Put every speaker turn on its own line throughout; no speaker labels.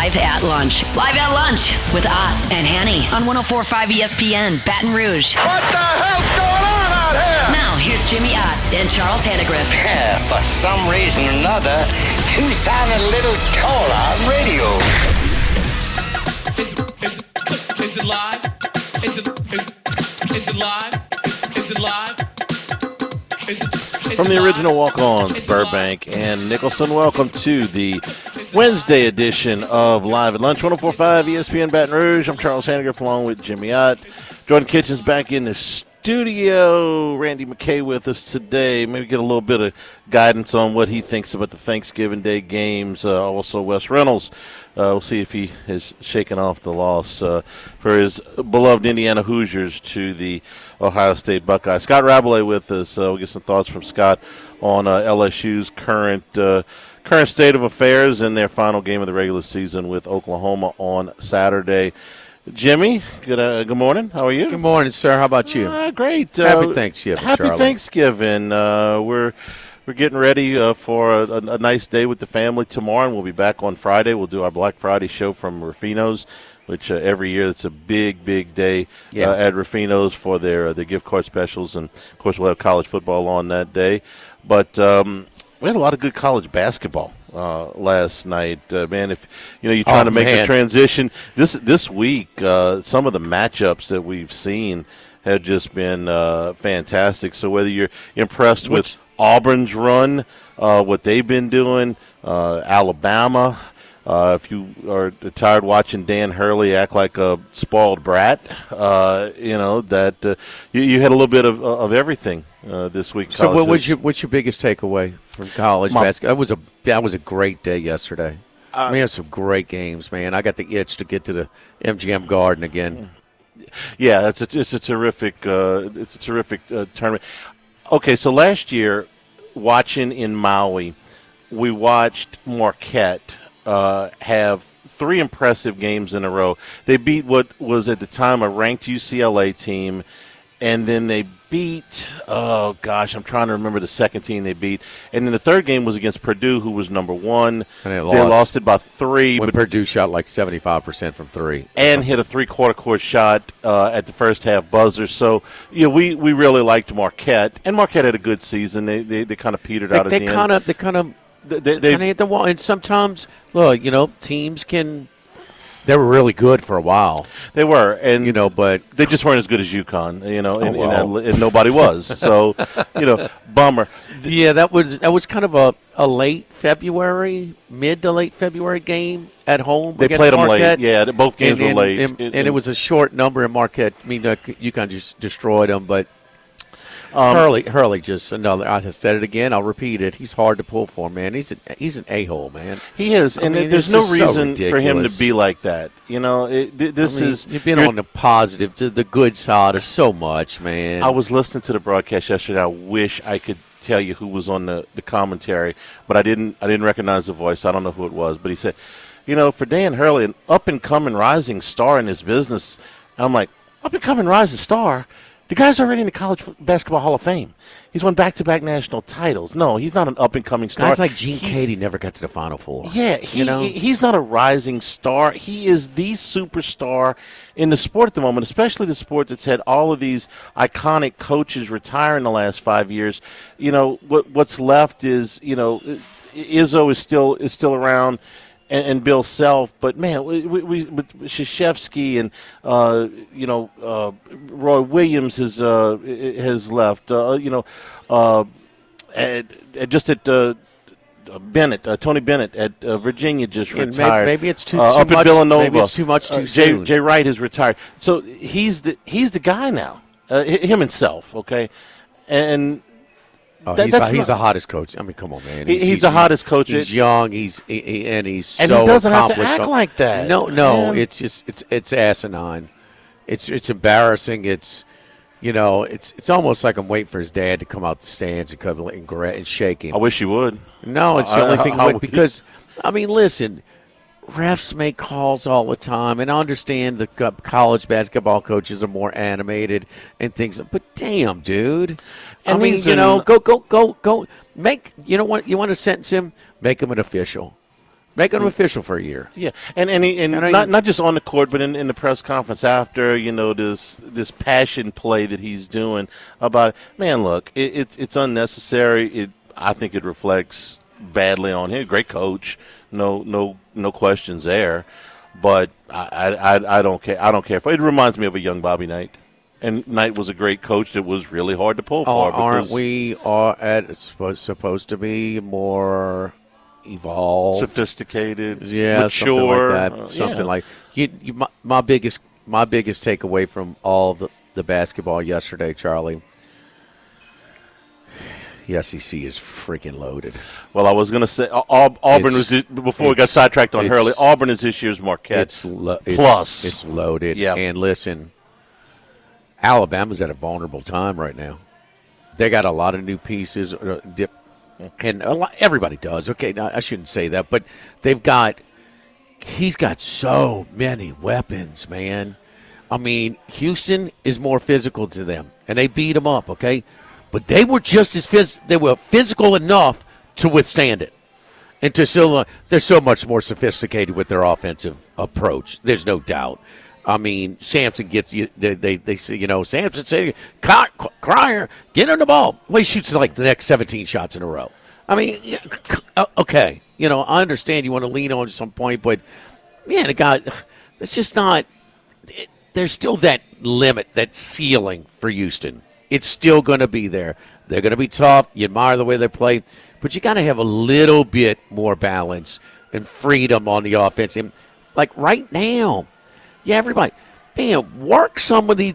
Live at Lunch. Live at Lunch with Ott and Hanny on 104.5 ESPN, Baton Rouge.
What the hell's going on out here?
Now, here's Jimmy Ott and Charles Hannegriff.
For some reason or another, you sound a little taller on radio.
Is it live? Is it live? Is it live?
From the original walk-ons, Burbank and Nicholson, welcome to the Wednesday edition of Live at Lunch, 104.5 ESPN Baton Rouge. I'm Charles Hannegriff along with Jimmy Ott. Jordan Kitchen's back in the studio. Randy McKay with us today. Maybe get a little bit of guidance on what he thinks about the Thanksgiving Day games. Also, Wes Reynolds. We'll see if he has shaken off the loss for his beloved Indiana Hoosiers to the Ohio State Buckeyes. Scott Rabelais with us. We'll get some thoughts from Scott on LSU's current state of affairs in their final game of the regular season with Oklahoma on Saturday. Jimmy, good morning. How are you?
Good morning, sir. How about you?
Great.
Happy Thanksgiving,
Happy
Charlie.
Thanksgiving. We're getting ready for a nice day with the family tomorrow, and we'll be back on Friday. We'll do our Black Friday show from Rufino's, which every year it's a big day at Rufino's for their gift card specials. And, of course, we'll have college football on that day. But we had a lot of good college basketball last night. Man, if you're trying to make the transition this week, some of the matchups that we've seen have just been fantastic. So whether you're impressed with Auburn's run, what they've been doing, Alabama, if you are tired watching Dan Hurley act like a spoiled brat, you had a little bit of everything this week.
So what's your biggest takeaway from college basketball? That was a great day yesterday. We had some great games, man. I got the itch to get to the MGM Garden again.
Yeah, it's a terrific tournament. Okay, so last year, watching in Maui, we watched Marquette have three impressive games in a row. They beat what was at the time a ranked UCLA team, and then they beat, I'm trying to remember the second team they beat. And then the third game was against Purdue, who was number one.
And they
lost it by 3.
When Purdue shot like 75% from 3.
And hit a three-quarter court shot at the first half buzzer. So, we really liked Marquette. And Marquette had a good season. They kind of petered out at the end.
They kind of hit the wall. And sometimes, teams can – they were really good for a while.
They were, and
but
they just weren't as good as UConn. And nobody was. So, bummer.
Yeah, that was kind of a late February, mid to late February game at home.
They
against
played them
Marquette.
late. Yeah, both games were late,
and it was a short number in Marquette. I mean, UConn just destroyed them, but. Hurley just another. I said it again. I'll repeat it. He's hard to pull for, man. He's an a-hole, man.
He is, and there's no reason for him to be like that. You've
been on the positive, to the good side of so much, man.
I was listening to the broadcast yesterday. I wish I could tell you who was on the commentary, but I didn't recognize the voice. I don't know who it was, but he said, for Dan Hurley, an up-and-coming rising star in his business. And I'm like, up-and-coming rising star? The guy's already in the College Basketball Hall of Fame. He's won back-to-back national titles. No, he's not an up-and-coming star.
Guys like Gene Katie never got to the Final Four.
Yeah, he's not a rising star. He is the superstar in the sport at the moment, especially the sport that's had all of these iconic coaches retire in the last 5 years. What's left is, Izzo is still around. And Bill Self, but man, we Krzyzewski and Roy Williams has left. Bennett, Tony Bennett at Virginia just retired.
Maybe it's too
up
much.
At Villanova.
Maybe it's too much too soon.
Jay Wright has retired, so he's the guy now. Him himself, okay, and.
He's the hottest coach. I mean, come on, man.
He's the hottest coach.
He's young. He's so
and he doesn't have to act like that.
No. Man. It's just it's asinine. It's embarrassing. It's almost like I'm waiting for his dad to come out the stands and come and shake him.
I wish he would.
No, it's the only thing because listen. Refs make calls all the time, and I understand the college basketball coaches are more animated and things, but damn, dude.
And
go. Make, what? You want to sentence him? Make him an official. Making them official for a year.
Yeah, and not just on the court, but in the press conference after, this passion play that he's doing about it. Man, look, it's unnecessary. I think it reflects badly on him. Great coach, no questions there. But I don't care. I don't care. It reminds me of a young Bobby Knight. And Knight was a great coach that was really hard to pull for.
Aren't we supposed to be more evolved,
sophisticated,
mature,
something
like that? My biggest takeaway from all the basketball yesterday, Charlie. The SEC is freaking loaded.
Well, I was going to say Auburn was before we got sidetracked on Hurley. Auburn is this year's Marquette plus.
It's loaded.
Yeah.
And listen, Alabama's at a vulnerable time right now. They got a lot of new pieces, and everybody does. Okay, now, I shouldn't say that, but he's got so many weapons, man. I mean, Houston is more physical to them, and they beat them up. Okay. But they were just as they were physical enough to withstand it, and they're so much more sophisticated with their offensive approach. There's no doubt. I mean, Sampson gets you. They say, Sampson say, Crier, get on the ball. Well, he shoots like the next 17 shots in a row. I mean, okay, I understand you want to lean on at some point, but man, it's just not. There's still that limit, that ceiling for Houston. It's still going to be there. They're going to be tough. You admire the way they play. But you got to have a little bit more balance and freedom on the offense. And like right now, everybody, man,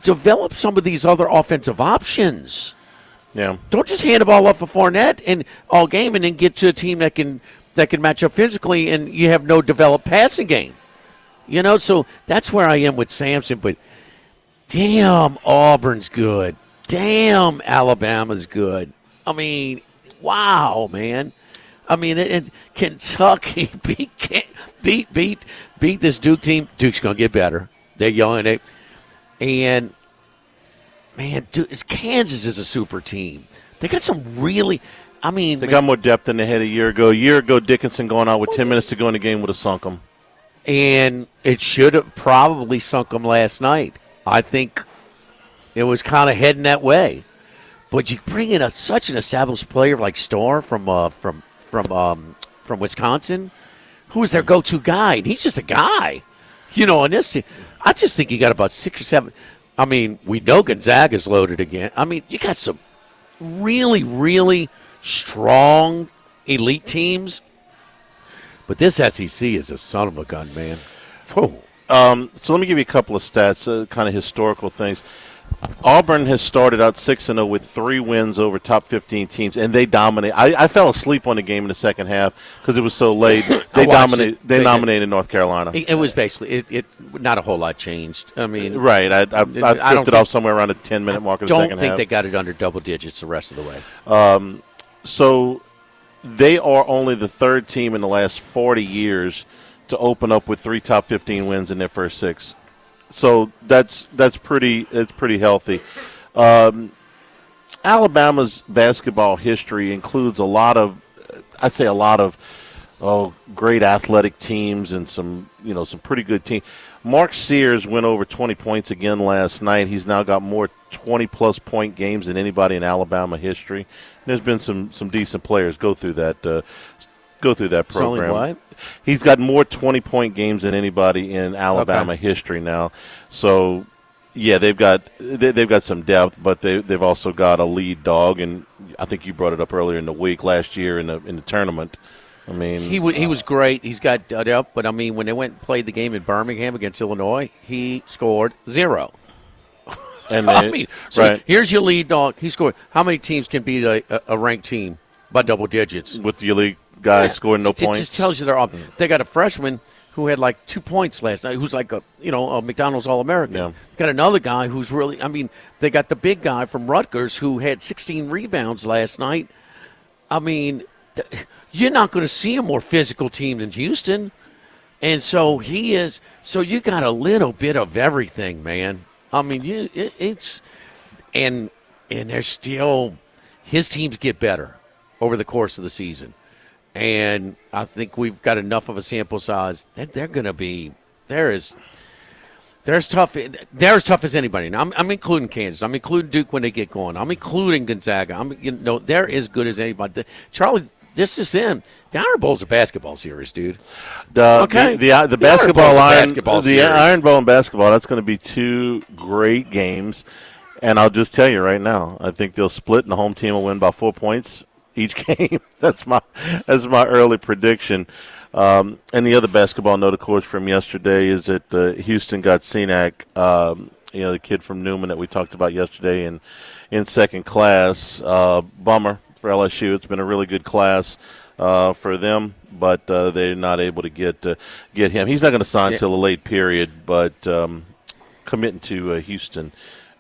develop some of these other offensive options.
Yeah.
Don't just hand the ball off of Fournette and all game and then get to a team that can match up physically and you have no developed passing game. So that's where I am with Sampson. But damn, Auburn's good. Damn, Alabama's good. I mean, wow, man. I mean, and Kentucky beat this Duke team. Duke's going to get better. They're young, and man, Kansas is a super team. They got some really. I mean,
they got more depth than they had a year ago. A year ago, Dickinson going out with 10 minutes to go in the game would have sunk them.
And it should have probably sunk them last night. I think. It was kind of heading that way, but you bring in such an established player like Storr from Wisconsin, who is their go-to guy, and he's just a guy, on this team. I just think you got about 6 or 7. I mean, we know Gonzaga's loaded again. I mean, you got some really, really strong elite teams, but this SEC is a son of a gun, man.
So let me give you a couple of stats, kind of historical things. Auburn has started out 6-0 with 3 wins over top 15 teams, and they dominate. I fell asleep on the game in the second half because it was so late. They dominated North Carolina.
It was basically it. Not a whole lot changed. I mean,
right. I drifted off somewhere around the 10-minute mark of the second half.
Don't think they got it under double digits the rest of the way.
So they are only the 3rd team in the last 40 years to open up with 3 top 15 wins in their first 6. So that's pretty healthy. Alabama's basketball history includes a lot of great athletic teams and some pretty good teams. Mark Sears went over 20 points again last night. He's now got more 20-plus point games than anybody in Alabama history. There's been some decent players go through that program.
What?
He's got more 20-point games than anybody in Alabama history now. So, yeah, they've got some depth, but they've also got a lead dog, and I think you brought it up earlier in the week last year in the tournament. I mean,
he was great. He's got up, but I mean, when they went and played the game in Birmingham against Illinois, he scored 0.
And
here's your lead dog. He scored. How many teams can beat a ranked team by double digits
with your league guy scoring no points?
It just tells you they're all. They got a freshman who had like 2 points last night, who's like a McDonald's All-American.
Yeah.
Got another guy who's really. I mean, they got the big guy from Rutgers who had 16 rebounds last night. I mean, you're not going to see a more physical team than Houston, and so he is. So you got a little bit of everything, man. I mean, and there's still his teams get better over the course of the season. And I think we've got enough of a sample size that they're going to be – they're as tough as anybody. Now, I'm including Kansas. I'm including Duke when they get going. I'm including Gonzaga. They're as good as anybody. Charlie, this is in. The Iron Bowl's a basketball series, dude.
The basketball Iron Bowl and basketball, that's going to be two great games. And I'll just tell you right now, I think they'll split and the home team will win by 4 points each game. That's my early prediction. And the other basketball note, of course, from yesterday is that Houston got Senac, the kid from Newman that we talked about yesterday in second class. Bummer for LSU. It's been a really good class for them, but they're not able to get him. He's not going to sign until a late period, but committing to Houston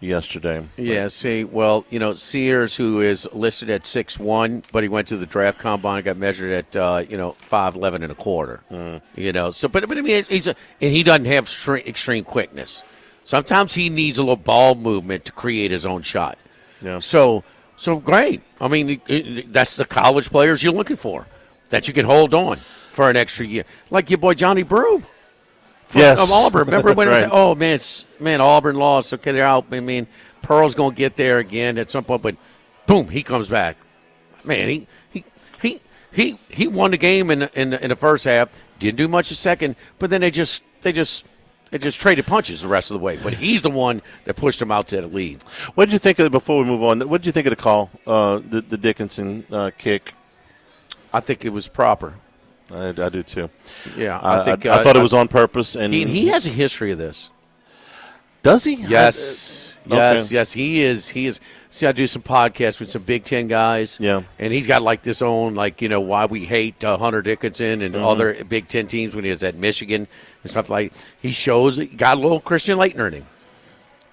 yesterday.
Yeah, Sears, who is listed at 6'1", but he went to the draft combine and got measured at 5'11" and a quarter. But I mean, and he doesn't have extreme quickness. Sometimes he needs a little ball movement to create his own shot.
Yeah.
So great. I mean, that's the college players you're looking for, that you can hold on for an extra year, like your boy Johnny Broom. Of Auburn. Remember when
right.
it was, Auburn lost. Okay, they're out. I mean, Pearl's going to get there again at some point, but boom, he comes back. Man, he won the game in the first half. Didn't do much the second, but then they just traded punches the rest of the way. But he's the one that pushed him out to the lead.
What did you think of before we move on? What did you think of the call, the Dickinson kick?
I think it was proper.
I do too.
Yeah,
I thought it was on purpose, and
he has a history of this.
Does he?
Yes, yes. He is. See, I do some podcasts with some Big Ten guys.
Yeah,
and he's got like this own why we hate Hunter Dickinson and other Big Ten teams when he was at Michigan and stuff like. He got a little Christian Laettner in him.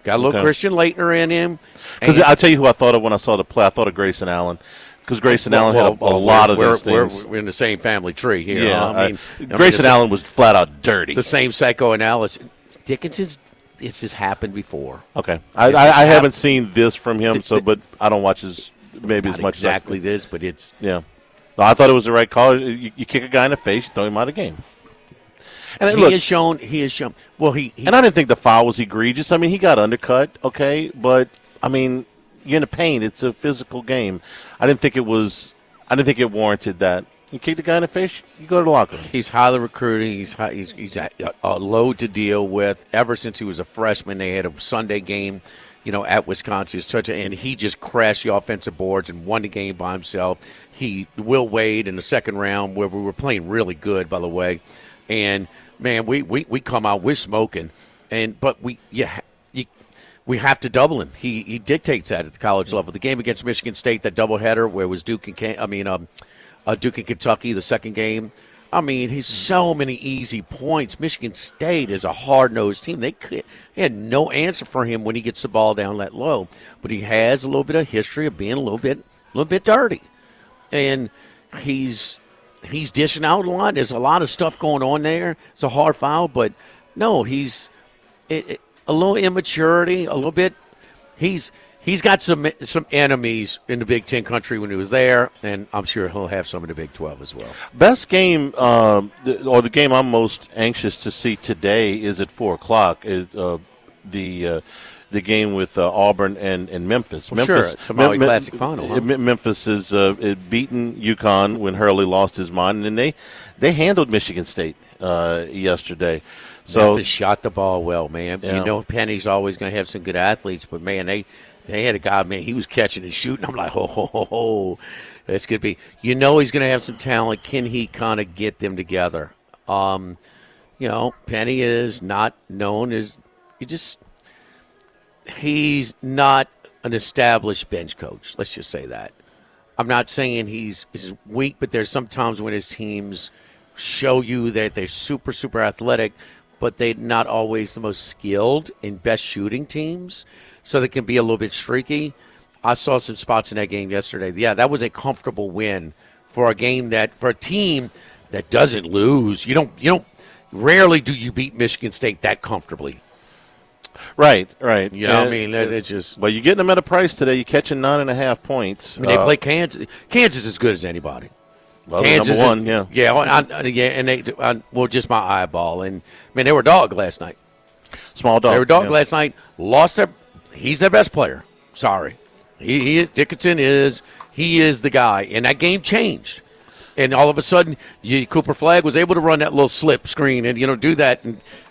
Christian Laettner in him.
Because I'll tell you who I thought of when I saw the play. I thought of Grayson Allen. Because Grayson Allen had a lot of these things.
We're in the same family tree here.
Yeah, Grayson Allen was flat out dirty.
The same psychoanalysis. Dickinson's, this has happened before.
Okay, I haven't seen this from him, but I don't watch as much.
Exactly this, but it's
No, I thought it was the right call. You kick a guy in the face, you throw him out of the game. And
he has shown. Well,
and I didn't think the foul was egregious. I mean, he got undercut. Okay, but I mean, you're in the paint. It's a physical game. I didn't think it warranted that. You kick the guy in the face, you go to the locker room.
He's highly recruiting. He's a load to deal with. Ever since he was a freshman, they had a Sunday game, at Wisconsin, and he just crashed the offensive boards and won the game by himself. Will Wade in the second round, where we were playing really good, by the way, and man, we come out, we're smoking, but we have to double him. He dictates that at the college level. The game against Michigan State, that doubleheader where it was Duke and Kentucky, the second game. I mean, he's so many easy points. Michigan State is a hard-nosed team. They had no answer for him when he gets the ball down that low. But he has a little bit of history of being a little bit dirty, and he's dishing out a lot. There's a lot of stuff going on there. It's a hard foul, but no, he's a little immaturity, a little bit. He's got some enemies in the Big Ten country when he was there, and I'm sure he'll have some in the Big 12 as well.
Best game, or the game I'm most anxious to see today is at 4:00. Is the game with Auburn and Memphis.
Well, sure, it's a Maui Classic final. Huh?
Memphis is beaten UConn when Hurley lost his mind, and they handled Michigan State yesterday. So
Memphis shot the ball well, man.
Yeah.
Penny's always going to have some good athletes, but man, they had a guy, man, he was catching and shooting. I'm like, this could be. He's going to have some talent. Can he kind of get them together? Penny is not known as he's not an established bench coach. Let's just say that. I'm not saying he's weak, but there's sometimes when his teams show you that they're super, super athletic, but they're not always the most skilled and best shooting teams. So they can be a little bit streaky. I saw some spots in that game yesterday. Yeah, that was a comfortable win for a team that doesn't lose. Rarely do you beat Michigan State that comfortably.
Right.
It's just.
Well, you're getting them at a price today. You're catching 9.5 points.
They play Kansas. Kansas is as good as anybody.
Well,
Kansas
number one, yeah.
Yeah, and they well, just my eyeball. And, man, they were a dog last night.
Small dog.
They were a dog last night. He's their best player. Sorry. Dickinson is the guy. And that game changed. And all of a sudden, Cooper Flagg was able to run that little slip screen and, do that.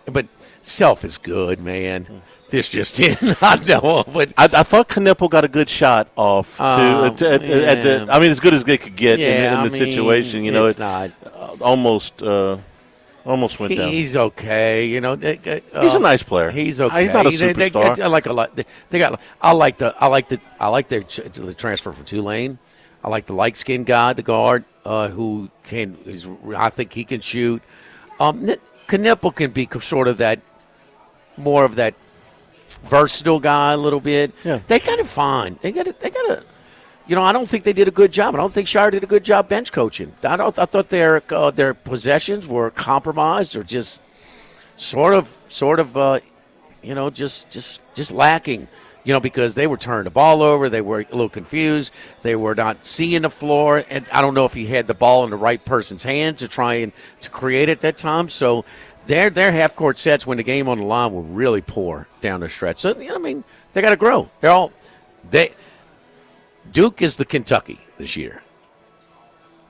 But Self is good, man. This just didn't. I know. But
I thought Knipple got a good shot off, too. As good as they could get in the situation.
It's not.
Almost went down.
He's okay.
He's a nice player.
He's okay.
He's not a superstar.
I like a lot. I like the transfer from Tulane. I like the light-skinned guy, the guard, who I think he can shoot. Knipple can be sort of that, more of that versatile guy a little bit.
Yeah.
They got to find. They got to. I don't think they did a good job. I don't think Shire did a good job bench coaching. I thought their possessions were compromised or just sort of just lacking. Because they were turning the ball over, they were a little confused, they were not seeing the floor, and I don't know if he had the ball in the right person's hands to try and to create at that time. So their half court sets when the game on the line were really poor down the stretch. So they got to grow. Duke is the Kentucky this year.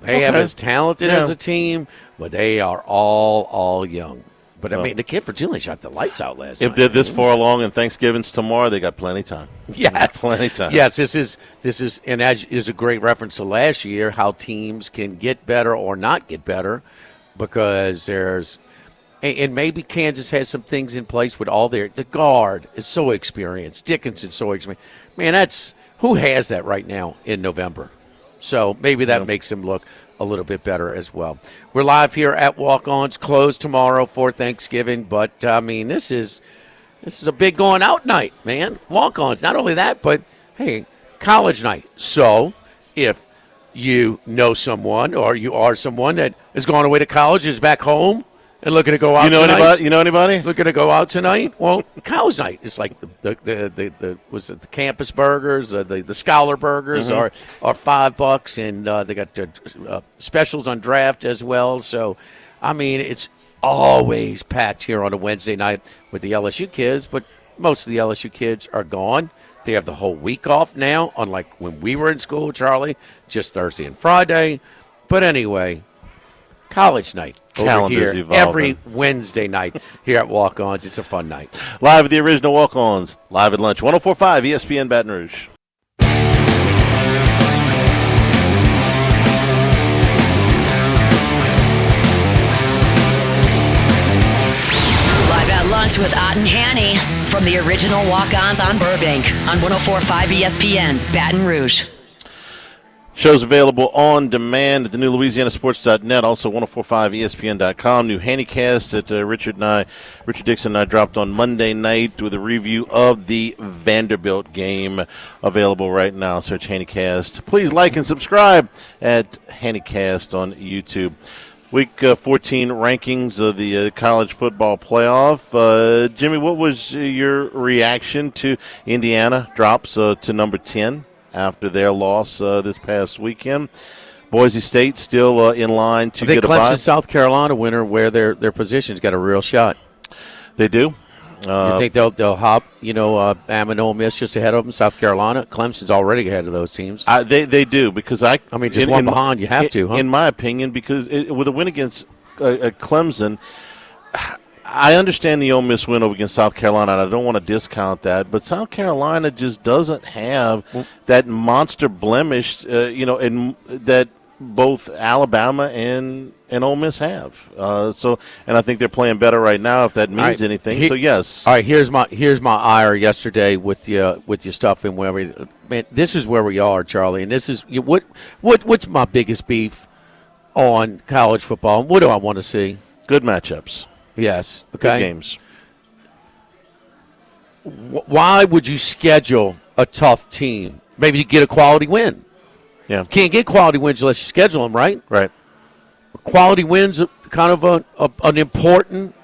They have as talented as a team, but they are all young. But, the kid for Tulane shot the lights out last night.
If they're this far along and Thanksgiving's tomorrow, they got plenty of time.
Yes.
Plenty of time.
Yes, this is, and as is a great reference to last year, how teams can get better or not get better because and maybe Kansas has some things in place with the guard is so experienced. Dickinson's so experienced. Man, who has that right now in November? So maybe that makes him look a little bit better as well. We're live here at Walk-Ons, closed tomorrow for Thanksgiving, but this is a big going out night, man. Walk-Ons, not only that, but hey, college night. So if you know someone or you are someone that has gone away to college, is back home and looking to go out tonight.
You know anybody?
Looking to go out tonight? Well, college night. It's like the campus burgers, the scholar burgers are $5, and they got specials on draft as well. So, it's always packed here on a Wednesday night with the LSU kids, but most of the LSU kids are gone. They have the whole week off now, unlike when we were in school, Charlie, just Thursday and Friday. But anyway, college night over here every Wednesday night here at Walk-Ons. It's a fun night.
Live at the original Walk-Ons, live at lunch, 104.5 ESPN Baton Rouge.
Live at lunch with Ott and Hanny from the original Walk-Ons on Burbank on 104.5 ESPN Baton Rouge.
Shows available on demand at the new LouisianaSports.net, also 1045ESPN.com. New Handycast that Richard Dixon and I dropped on Monday night with a review of the Vanderbilt game, available right now. Search Handycast. Please like and subscribe at Handycast on YouTube. Week 14 rankings of the college football playoff. Jimmy, what was your reaction to Indiana drops to number 10? After their loss this past weekend? Boise State still in line to get a bye.
Clemson, South Carolina winner, where their position's got a real shot.
They do.
You think they'll hop? Bama and Ole Miss just ahead of them. South Carolina, Clemson's already ahead of those teams.
They do because
just one behind. You have to, huh?
In my opinion, because with a win against Clemson. I understand the Ole Miss win over against South Carolina, and I don't want to discount that, but South Carolina just doesn't have that monster blemish, and that both Alabama and Ole Miss have. And I think they're playing better right now, if that means anything. So yes.
All right. Here's my ire yesterday with your stuff and man. This is where we are, Charlie, and this is what's my biggest beef on college football. What do I want to see?
Good matchups.
Yes.
Good
Okay.
games.
Why would you schedule a tough team? Maybe you get a quality win.
Yeah.
Can't get quality wins unless you schedule them, right?
Right.
Quality wins are kind of an important.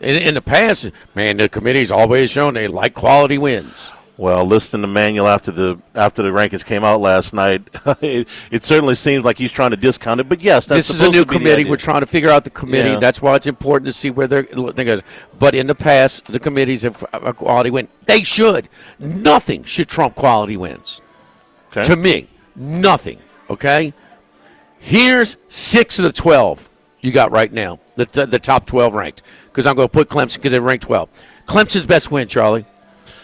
In the past, man, the committee's always shown they like quality wins.
Well, listening to Manuel after the rankings came out last night, it certainly seems like he's trying to discount it. But yes, that's
this is a new committee. We're trying to figure out the committee.
Yeah.
That's why it's important to see where they're going. But in the past, the committees have a quality win. They should. Nothing should trump quality wins.
Okay.
To me, nothing. Okay. Here's 6 of the 12 you got right now. The top 12 ranked, because I'm going to put Clemson because they're ranked 12. Clemson's best win, Charlie.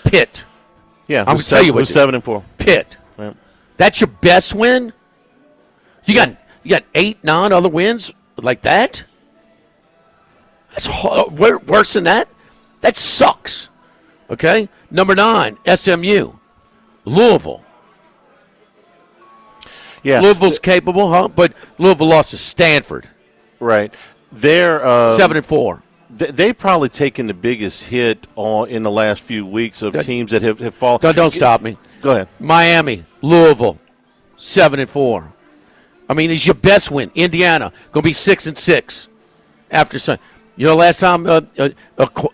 Pitt.
Yeah,
I'm going to tell you what.
7-4.
Pitt.
Yeah.
That's your best win? You got 8, 9 other wins like that? That's worse than that? That sucks. Okay? Number 9, SMU. Louisville.
Yeah.
Louisville's capable, huh? But Louisville lost to Stanford.
Right. They're
7-4.
They've probably taken the biggest hit in the last few weeks of teams that have fallen.
Don't stop me.
Go ahead.
Miami, Louisville, 7-4. I mean, it's your best win. Indiana going to be 6-6 after Sunday. You know, last time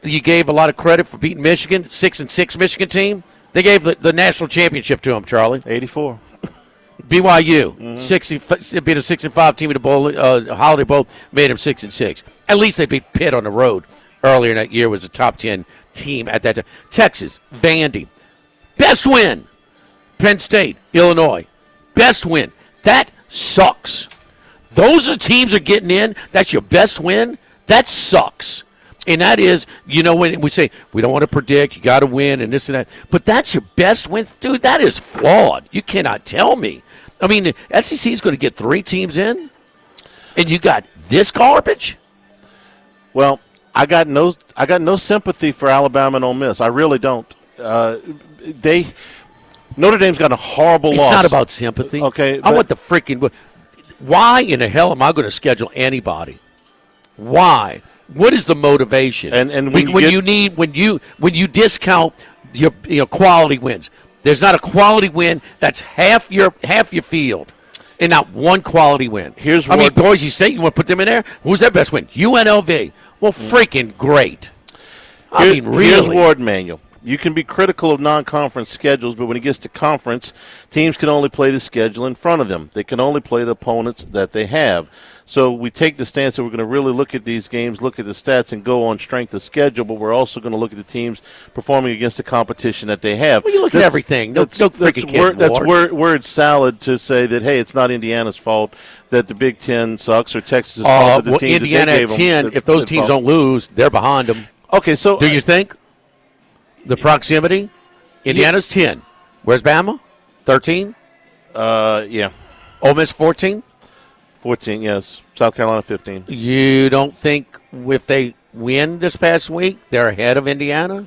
you gave a lot of credit for beating Michigan, 6-6 Michigan team. They gave the national championship to them, Charlie.
84.
BYU, beat a 6-5 team in the bowl, Holiday Bowl, made them 6-6. At least they beat Pitt on the road earlier in that year. Was a top 10 team at that time. Texas, Vandy, best win. Penn State, Illinois, best win. That sucks. Those are teams are getting in. That's your best win. That sucks. And that is, you know, when we say we don't want to predict, you got to win and this and that. But that's your best win. Dude, that is flawed. You cannot tell me. I mean, the SEC is going to get 3 teams in, and you got this garbage?
Well, I got no sympathy for Alabama and Ole Miss. I really don't. Notre Dame's got a horrible loss.
It's not about sympathy.
Okay.
I want the freaking – why in the hell am I going to schedule anybody? Why? What is the motivation?
And
when you discount your quality wins, there's not a quality win that's half your field, and not one quality win. Boise State. You want to put them in there? Who's their best win? UNLV. Well, freaking great. Really.
Here's Ward Manual. You can be critical of non-conference schedules, but when it gets to conference, teams can only play the schedule in front of them. They can only play the opponents that they have. So we take the stance that we're going to really look at these games, look at the stats, and go on strength of schedule, but we're also going to look at the teams performing against the competition that they have.
Well, you look at everything. No freaking kid.
That's word salad to say that, hey, it's not Indiana's fault that the Big Ten sucks or Texas' fault that the teams
Indiana
that they gave
at 10,
them,
if those teams don't lose, they're behind them.
Okay, so
do you think the proximity? Indiana's 10. Where's Bama? 13?
Yeah.
Ole Miss 14?
14, yes. South Carolina 15.
You don't think if they win this past week, they're ahead of Indiana?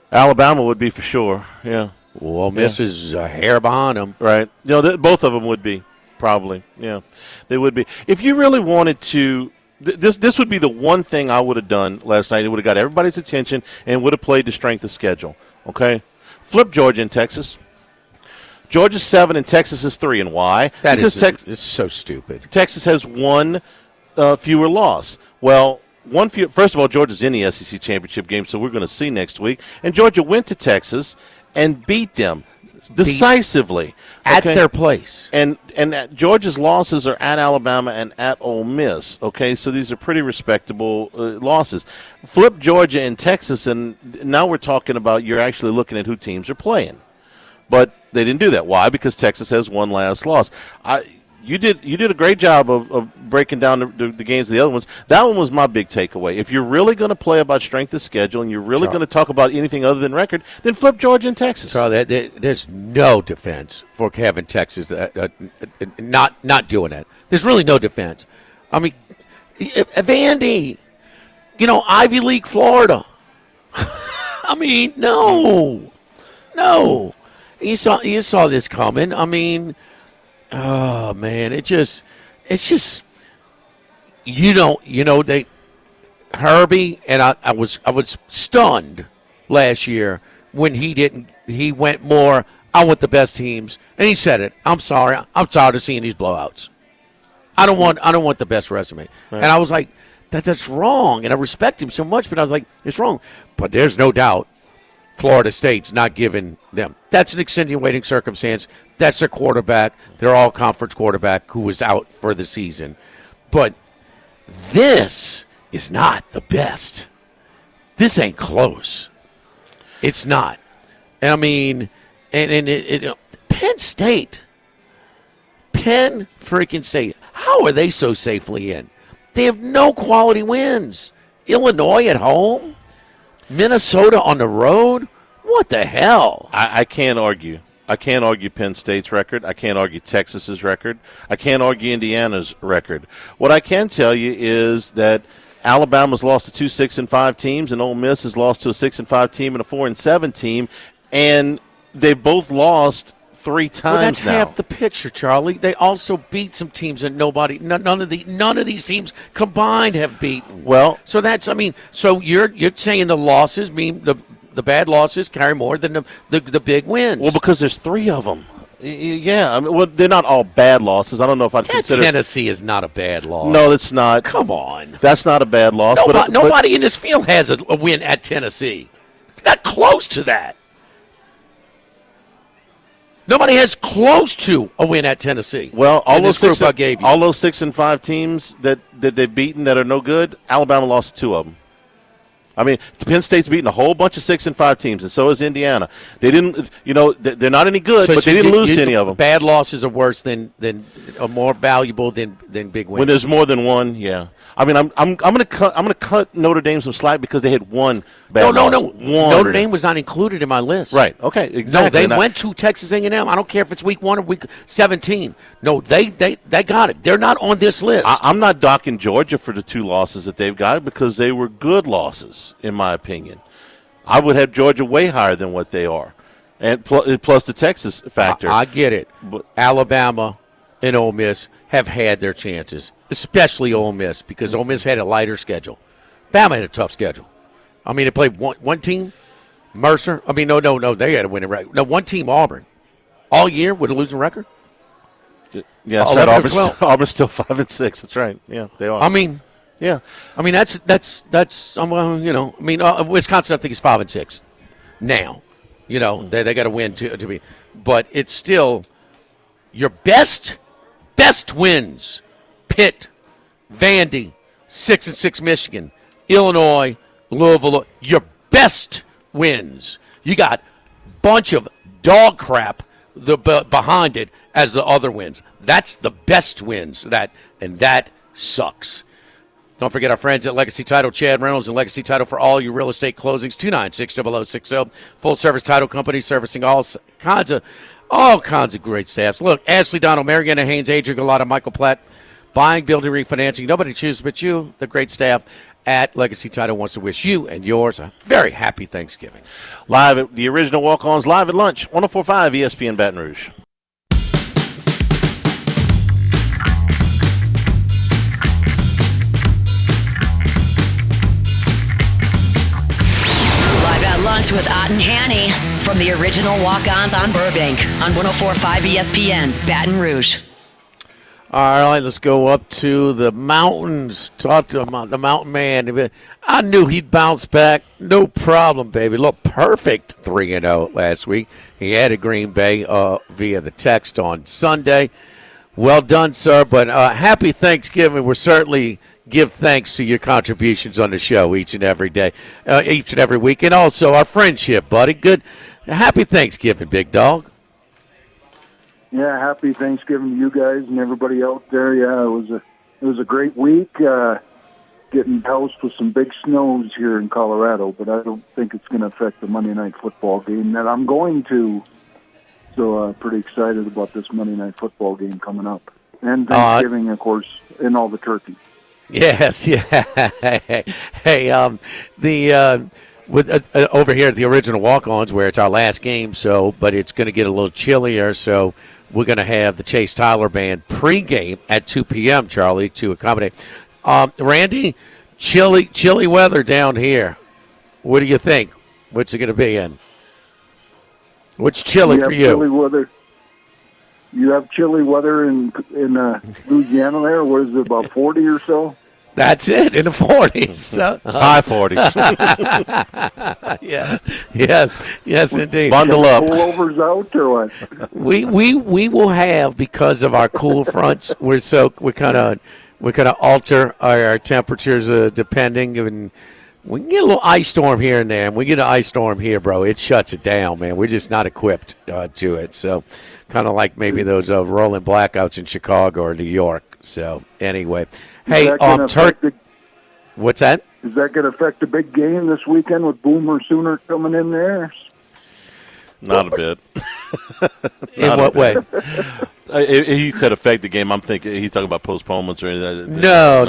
Alabama would be for sure, yeah.
Well, Ole Miss is a hair behind them.
Right. You know, both of them would be, probably. Yeah, they would be. If you really wanted to, this would be the one thing I would have done last night. It would have got everybody's attention and would have played the strength of schedule, okay? Flip Georgia and Texas. Georgia's 7 and Texas is 3. And why?
Because it's so stupid.
Texas has one fewer loss. Well, first of all, Georgia's in the SEC championship game, so we're going to see next week. And Georgia went to Texas and beat them decisively
at their place.
And Georgia's losses are at Alabama and at Ole Miss. Okay, so these are pretty respectable losses. Flip Georgia and Texas, and now we're talking about you're actually looking at who teams are playing. But they didn't do that. Why? Because Texas has one last loss. You did a great job of breaking down the games of the other ones. That one was my big takeaway. If you're really going to play about strength of schedule and you're really going to talk about anything other than record, then flip Georgia and Texas.
Charlie, there's no defense for having Texas not doing that. There's really no defense. I mean, Vandy, Ivy League, Florida. I mean, no. You saw this coming. I mean, oh man, it's just they Herbie and I was stunned last year when he went more. I want the best teams, and he said it. I'm sorry. I'm tired of seeing these blowouts. I don't want the best resume. Right. And I was like, That's wrong, and I respect him so much, but I was like, it's wrong. But there's no doubt Florida State's not giving them. That's an extenuating circumstance. That's their quarterback, their all-conference quarterback who was out for the season. But this is not the best. This ain't close. It's not. And I mean, Penn State, Penn freaking State, how are they so safely in? They have no quality wins. Illinois at home, Minnesota on the road. What the hell?
I can't argue. I can't argue Penn State's record. I can't argue Texas's record. I can't argue Indiana's record. What I can tell you is that Alabama's lost to 2 6-5 teams, and Ole Miss has lost to a 6-5 team and a 4-7 team, and they've both lost 3 times
well, that's
now.
half the picture, Charlie. They also beat some teams that none of these teams combined have beaten.
Well,
so that's so you're saying the losses mean the bad losses carry more than the big wins.
Well, because there's 3 of them. Yeah, well, they're not all bad losses. I don't know if I'd consider
Tennessee is not a bad loss.
No, it's not.
Come on,
that's not a bad loss.
Nobody in this field has a win at Tennessee. Not close to that. Nobody has close to a win at Tennessee.
Well, all those
6-5
teams that they've beaten that are no good, Alabama lost 2 of them. I mean, Penn State's beaten a whole bunch of 6-5 teams, and so is Indiana. They didn't, they're not any good, but they didn't lose to any of them.
Bad losses are worse than are more valuable than big wins.
When there's more than one, yeah. I mean, I'm gonna cut Notre Dame some slack because they had one bad loss.
No. Notre Dame was not included in my list.
Right. Okay. Exactly.
No, they went to Texas A&M. I don't care if it's week 1 or week 17. No, they got it. They're not on this list.
I'm not docking Georgia for the 2 losses that they've got because they were good losses, in my opinion. I would have Georgia way higher than what they are, and plus the Texas factor.
I get it. But Alabama and Ole Miss have had their chances, especially Ole Miss, because Ole Miss had a lighter schedule. Bama had a tough schedule. I mean, they played one team, Mercer. I mean, no, they had a winning record. No, one team, Auburn, all year with a losing record.
Yeah, that's right. Auburn's still 5-6. That's right. Yeah, they are.
I mean,
yeah.
I mean that's Wisconsin, I think, is 5-6 now. They got to win to be, but it's still your best wins: Pitt, Vandy, 6-6 Michigan, Illinois, Louisville. Your best wins. You got a bunch of dog crap behind it as the other wins. That's the best wins. That sucks. Don't forget our friends at Legacy Title, Chad Reynolds and Legacy Title for all your real estate closings, 296-0060. Full-service title company servicing all kinds of great staffs. Look, Ashley Donald, Mariana Haynes, Adrian Galata, Michael Platt, buying, building, refinancing. Nobody chooses but you. The great staff at Legacy Title wants to wish you and yours a very happy Thanksgiving.
Live at the original Walk-Ons, live at lunch, 104.5 ESPN Baton Rouge.
Lunch with Ott and Hanny from the original Walk-Ons on Burbank on 104.5 ESPN Baton Rouge.
All right, let's go up to the mountains. Talk to the mountain man. I knew he'd bounce back. No problem, baby. Look, perfect 3-0 last week. He added Green Bay via the text on Sunday. Well done, sir. But happy Thanksgiving. We're certainly give thanks to your contributions on the show each and every day, each and every week, and also our friendship, buddy. Good, happy Thanksgiving, big dog.
Yeah, happy Thanksgiving to you guys and everybody out there. Yeah, it was a great week. Getting doused with some big snows here in Colorado, but I don't think it's going to affect the Monday Night Football game that I'm going to. So pretty excited about this Monday Night Football game coming up, and Thanksgiving, of course, and all the turkey.
Yes, yeah. Hey, over here at the original Walk-Ons, where it's our last game, but it's going to get a little chillier, so we're going to have the Chase Tyler Band pregame at 2 p.m., Charlie, to accommodate. Randy, chilly weather down here. What do you think? What's it going to be in? What's chilly for you?
Chilly weather. You have chilly weather in Louisiana there. What is it, about 40 or so?
That's it, in the 40s. So,
High 40s.
yes, indeed.
Bundle up.
Pullovers out or what?
We will have, because of our cool fronts, we kind of alter our temperatures depending, and we can get a little ice storm here and there. And we get an ice storm here, bro, it shuts it down, man. We're just not equipped to it. So kind of like maybe those rolling blackouts in Chicago or New York. So anyway, hey, what's that?
Is that going to affect the big game this weekend with Boomer Sooner coming in there?
Not a bit.
In what way?
He said affect the game. I'm thinking he's talking about postponements or anything.
No.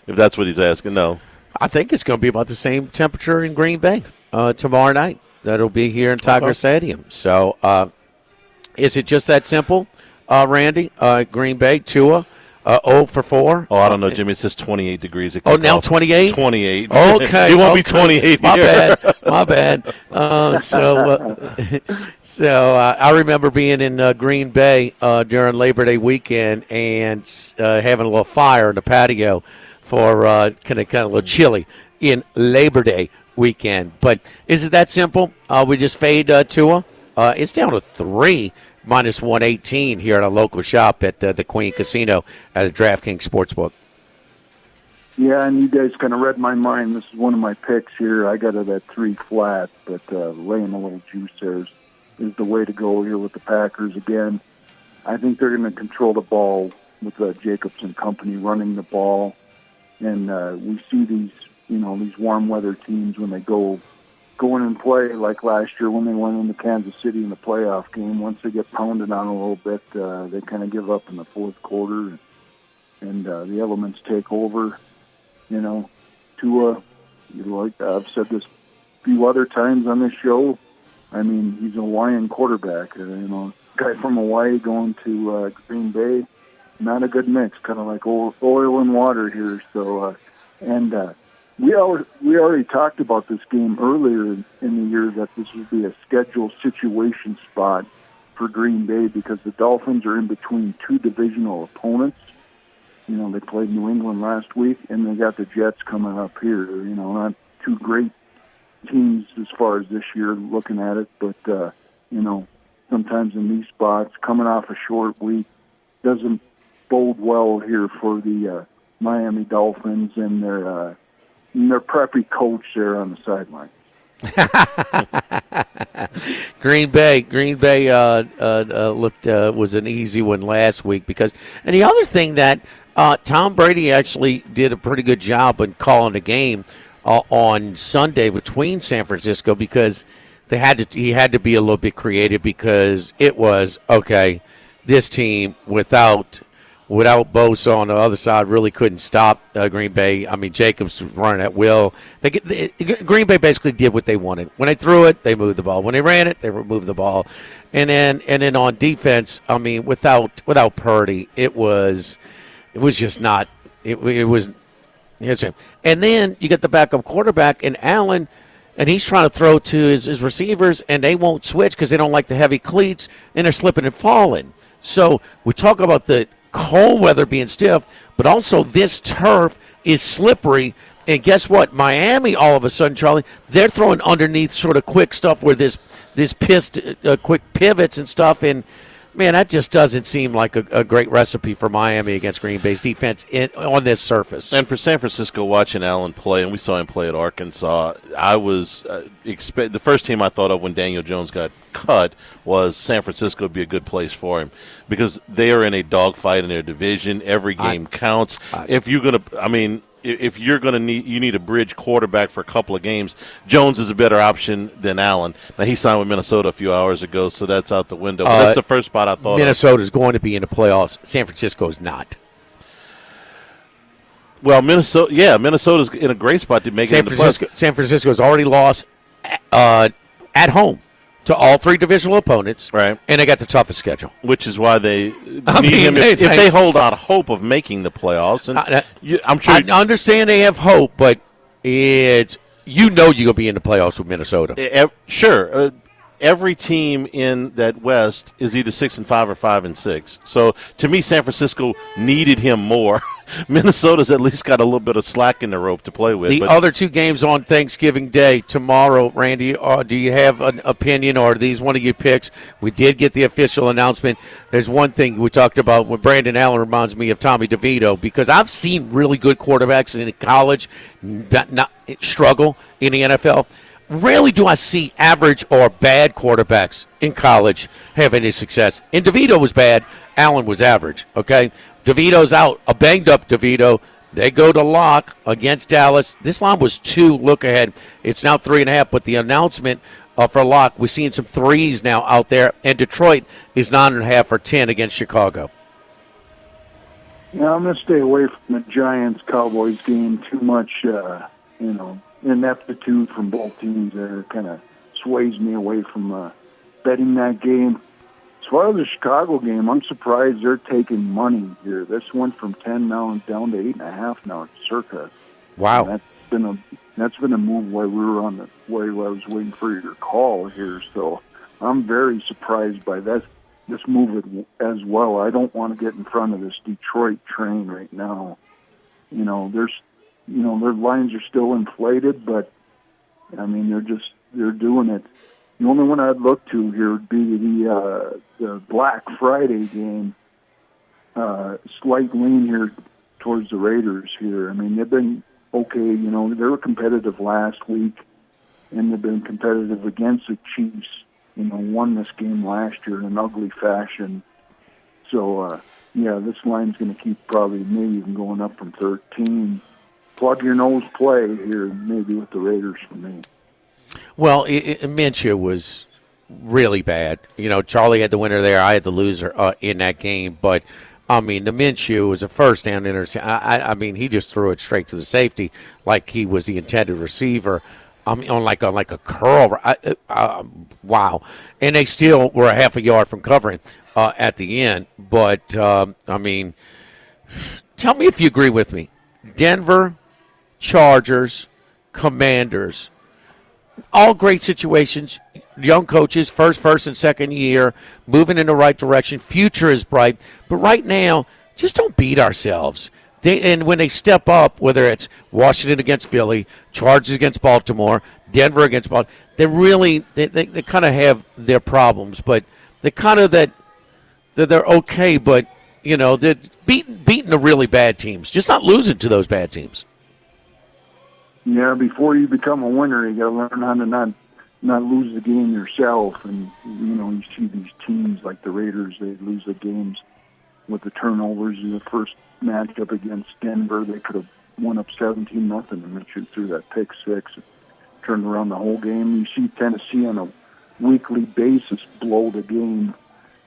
If that's what he's asking, no.
I think it's going to be about the same temperature in Green Bay tomorrow night. That'll be here in Tiger Stadium. So is it just that simple, Randy? Green Bay, Tua, 0 for 4.
Oh, I don't know, Jimmy. It says 28 degrees.
Now 28?
28.
Okay.
It won't be 28
My
here.
My bad. So I remember being in Green Bay during Labor Day weekend and having a little fire in the patio for kind of a little chilly in Labor Day weekend. But is it that simple? We just fade Tua. It's down to 3. Minus 118 here at a local shop at the Queen Casino at a DraftKings Sportsbook.
Yeah, and you guys kind of read my mind. This is one of my picks here. I got it at 3 flat, but laying a little juice there is the way to go here with the Packers again. I think they're going to control the ball with Jacobs and company running the ball, and we see these warm weather teams when they go in and play like last year when they went into Kansas City in the playoff game. Once they get pounded on a little bit, they kind of give up in the fourth quarter, and the elements take over. Tua, I've said this a few other times on this show. I mean, he's a Hawaiian quarterback. Guy from Hawaii going to Green Bay, not a good mix. Kind of like oil and water here. So, We already talked about this game earlier in the year that this would be a schedule situation spot for Green Bay because the Dolphins are in between 2 divisional opponents. They played New England last week, and they got the Jets coming up here. Not 2 great teams as far as this year looking at it, but, sometimes in these spots, coming off a short week doesn't bode well here for the Miami Dolphins and their preppy coach there on the sideline.
Green Bay looked was an easy one last week and the other thing that Tom Brady actually did a pretty good job in calling the game on Sunday between San Francisco because he had to be a little bit creative because it was this team without Bosa on the other side really couldn't stop Green Bay. I mean, Jacobs was running at will. Green Bay basically did what they wanted. When they threw it, they moved the ball. When they ran it, they removed the ball. And then on defense, I mean, without Purdy, it was just not. It was. And then you get the backup quarterback and Allen, and he's trying to throw to his receivers, and they won't switch because they don't like the heavy cleats, and they're slipping and falling. So we talk about the cold weather being stiff, but also this turf is slippery. And guess what? Miami, all of a sudden, Charlie, they're throwing underneath sort of quick stuff where this quick pivots and stuff. And, man, that just doesn't seem like a great recipe for Miami against Green Bay's defense on this surface.
And for San Francisco, watching Allen play, and we saw him play at Arkansas, I was the first team I thought of when Daniel Jones got cut was San Francisco would be a good place for him because they are in a dogfight in their division. Every game counts. If you're going to need a bridge quarterback for a couple of games, Jones is a better option than Allen. Now, he signed with Minnesota a few hours ago, so that's out the window. But that's the first spot I thought
Minnesota's going to be in the playoffs. San Francisco is not.
Well, Minnesota's in a great spot to make it in the playoffs.
San Francisco's already lost at home to all 3 divisional opponents,
right?
And they got the toughest schedule,
which is why they need him. If they hold out hope of making the playoffs, and I'm sure
I understand they have hope, but it's you're gonna be in the playoffs with Minnesota.
Sure, every team in that West is either 6-5 or 5-6. So to me, San Francisco needed him more Minnesota's at least got a little bit of slack in the rope to play with.
The other two games on Thanksgiving Day tomorrow, Randy, do you have an opinion, or are these one of your picks? We did get the official announcement. There's one thing we talked about when Brandon Allen reminds me of Tommy DeVito, because I've seen really good quarterbacks in college not struggle in the NFL. Rarely do I see average or bad quarterbacks in college have any success. And DeVito was bad. Allen was average, okay? DeVito's out, a banged-up DeVito. They go to lock against Dallas. This line was 2, look ahead. It's now 3.5, but the announcement for lock, we're seeing some 3s now out there, and Detroit is 9.5 or 10 against Chicago.
Yeah, I'm going to stay away from the Giants-Cowboys game. Too much, ineptitude from both teams there kind of sways me away from betting that game. As far as the Chicago game, I'm surprised they're taking money here. This went from 10 now and down to 8.5 now at Circa.
Wow.
And that's been a move while we were on the way I was waiting for your call here. So I'm very surprised by this move as well. I don't want to get in front of this Detroit train right now. Their lines are still inflated, but I mean they're doing it. The only one I'd look to here would be the Black Friday game. Slight lean here towards the Raiders here. I mean, they've been okay. They were competitive last week, and they've been competitive against the Chiefs. Won this game last year in an ugly fashion. So, this line's going to keep probably maybe even going up from 13. Plug your nose play here, maybe with the Raiders for me.
Well, Minshew was really bad. Charlie had the winner there. I had the loser in that game. But, I mean, the Minshew was a first down interception. I mean, he just threw it straight to the safety like he was the intended receiver. I mean, on like a curl. Wow. And they still were a half a yard from covering at the end. But, I mean, tell me if you agree with me. Denver, Chargers, Commanders, all great situations. Young coaches, first and second year, moving in the right direction. Future is bright. But right now, just don't beat ourselves. And when they step up, whether it's Washington against Philly, Chargers against Baltimore, Denver against Baltimore, they kind of have their problems. But they're kind of they're okay, but, they're beating the really bad teams, just not losing to those bad teams.
Yeah, before you become a winner, you got to learn how to not lose the game yourself. And you see these teams like the Raiders; they lose the games with the turnovers. In the first matchup against Denver, they could have won up 17-0, and Mitchell threw that pick six, and turned around the whole game. You see Tennessee on a weekly basis blow the game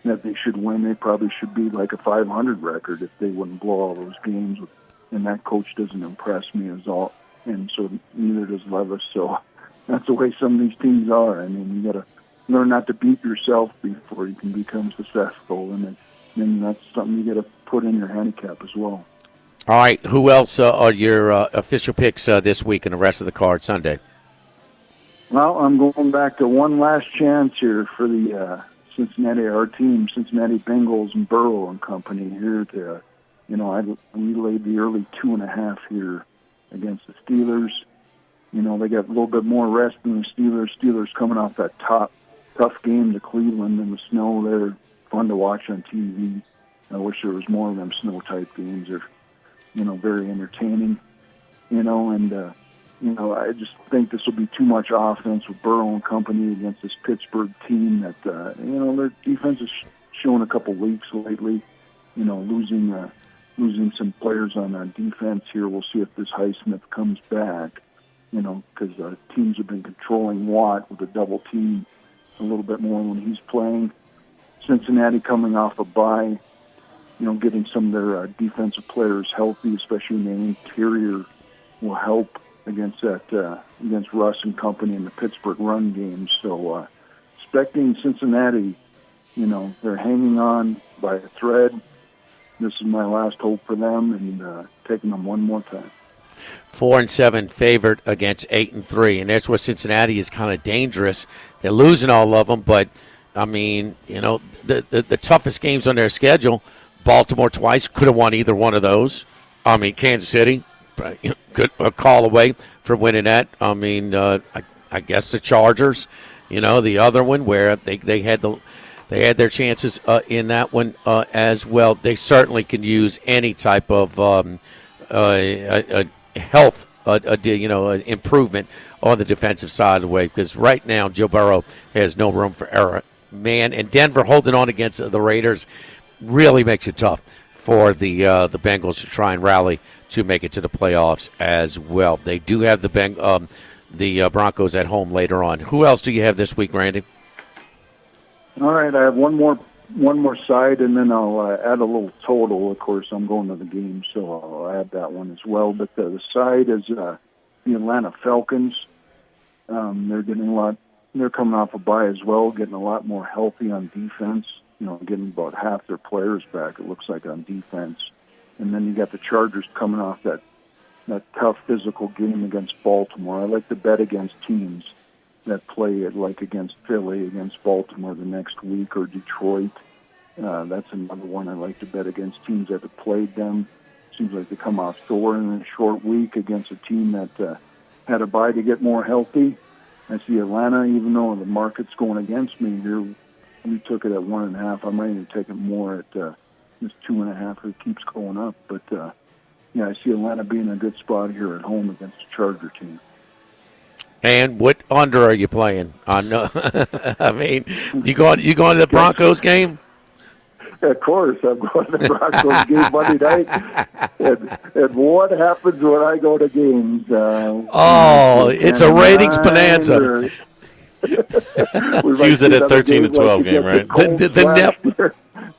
that they should win. They probably should be like a 500 record if they wouldn't blow all those games. And that coach doesn't impress me at all. And so neither does Levis. So that's the way some of these teams are. I mean, you got to learn not to beat yourself before you can become successful. And then that's something you got to put in your handicap as well.
All right. Who else are your official picks this week and the rest of the card Sunday?
Well, I'm going back to one last chance here for the our team, Cincinnati Bengals and Burrow and company here to, we laid the early 2.5 here against the Steelers. They got a little bit more rest than the Steelers. Steelers coming off that tough game to Cleveland in the snow. They're fun to watch on TV. I wish there was more of them snow-type games. They're, very entertaining, I just think this will be too much offense with Burrow and company against this Pittsburgh team that, their defense has shown a couple leaks lately, losing some players on defense here. We'll see if this Highsmith comes back, because teams have been controlling Watt with a double team a little bit more when he's playing. Cincinnati coming off a bye, getting some of their defensive players healthy, especially in the interior, will help against Russ and company in the Pittsburgh run game. So expecting Cincinnati, they're hanging on by a thread. This is my last hope for them, and taking them one more time.
4-7 favorite against 8-3, and that's where Cincinnati is kind of dangerous. They're losing all of them, but I mean, the toughest games on their schedule. Baltimore twice, could have won either one of those. I mean, Kansas City, good a call away from winning that. I mean, I guess the Chargers, the other one where they had their chances in that one as well. They certainly can use any type of health, improvement on the defensive side of the way, because right now Joe Burrow has no room for error. Man, and Denver holding on against the Raiders really makes it tough for the Bengals to try and rally to make it to the playoffs as well. They do have the Broncos at home later on. Who else do you have this week, Randy?
All right, I have one more side, and then I'll add a little total. Of course, I'm going to the game, so I'll add that one as well. But the side is the Atlanta Falcons. They're getting a lot. They're coming off a bye as well, getting a lot more healthy on defense. Getting about half their players back, it looks like, on defense. And then you got the Chargers coming off that tough physical game against Baltimore. I like to bet against teams that play it like against Philly, against Baltimore the next week, or Detroit. That's another one I like to bet against teams that have played them. Seems like they come off sore in a short week against a team that had a bye to get more healthy. I see Atlanta, even though the market's going against me here. We took it at 1.5. I might even take it more at just 2.5. It keeps going up. But, I see Atlanta being a good spot here at home against the Charger team.
And what under are you playing? I know. I mean, you going to the Broncos game?
Of course, I'm going to the Broncos game Monday night. And what happens when I go to games?
It's a ratings bonanza.
Use it at 13-12 game, right?
The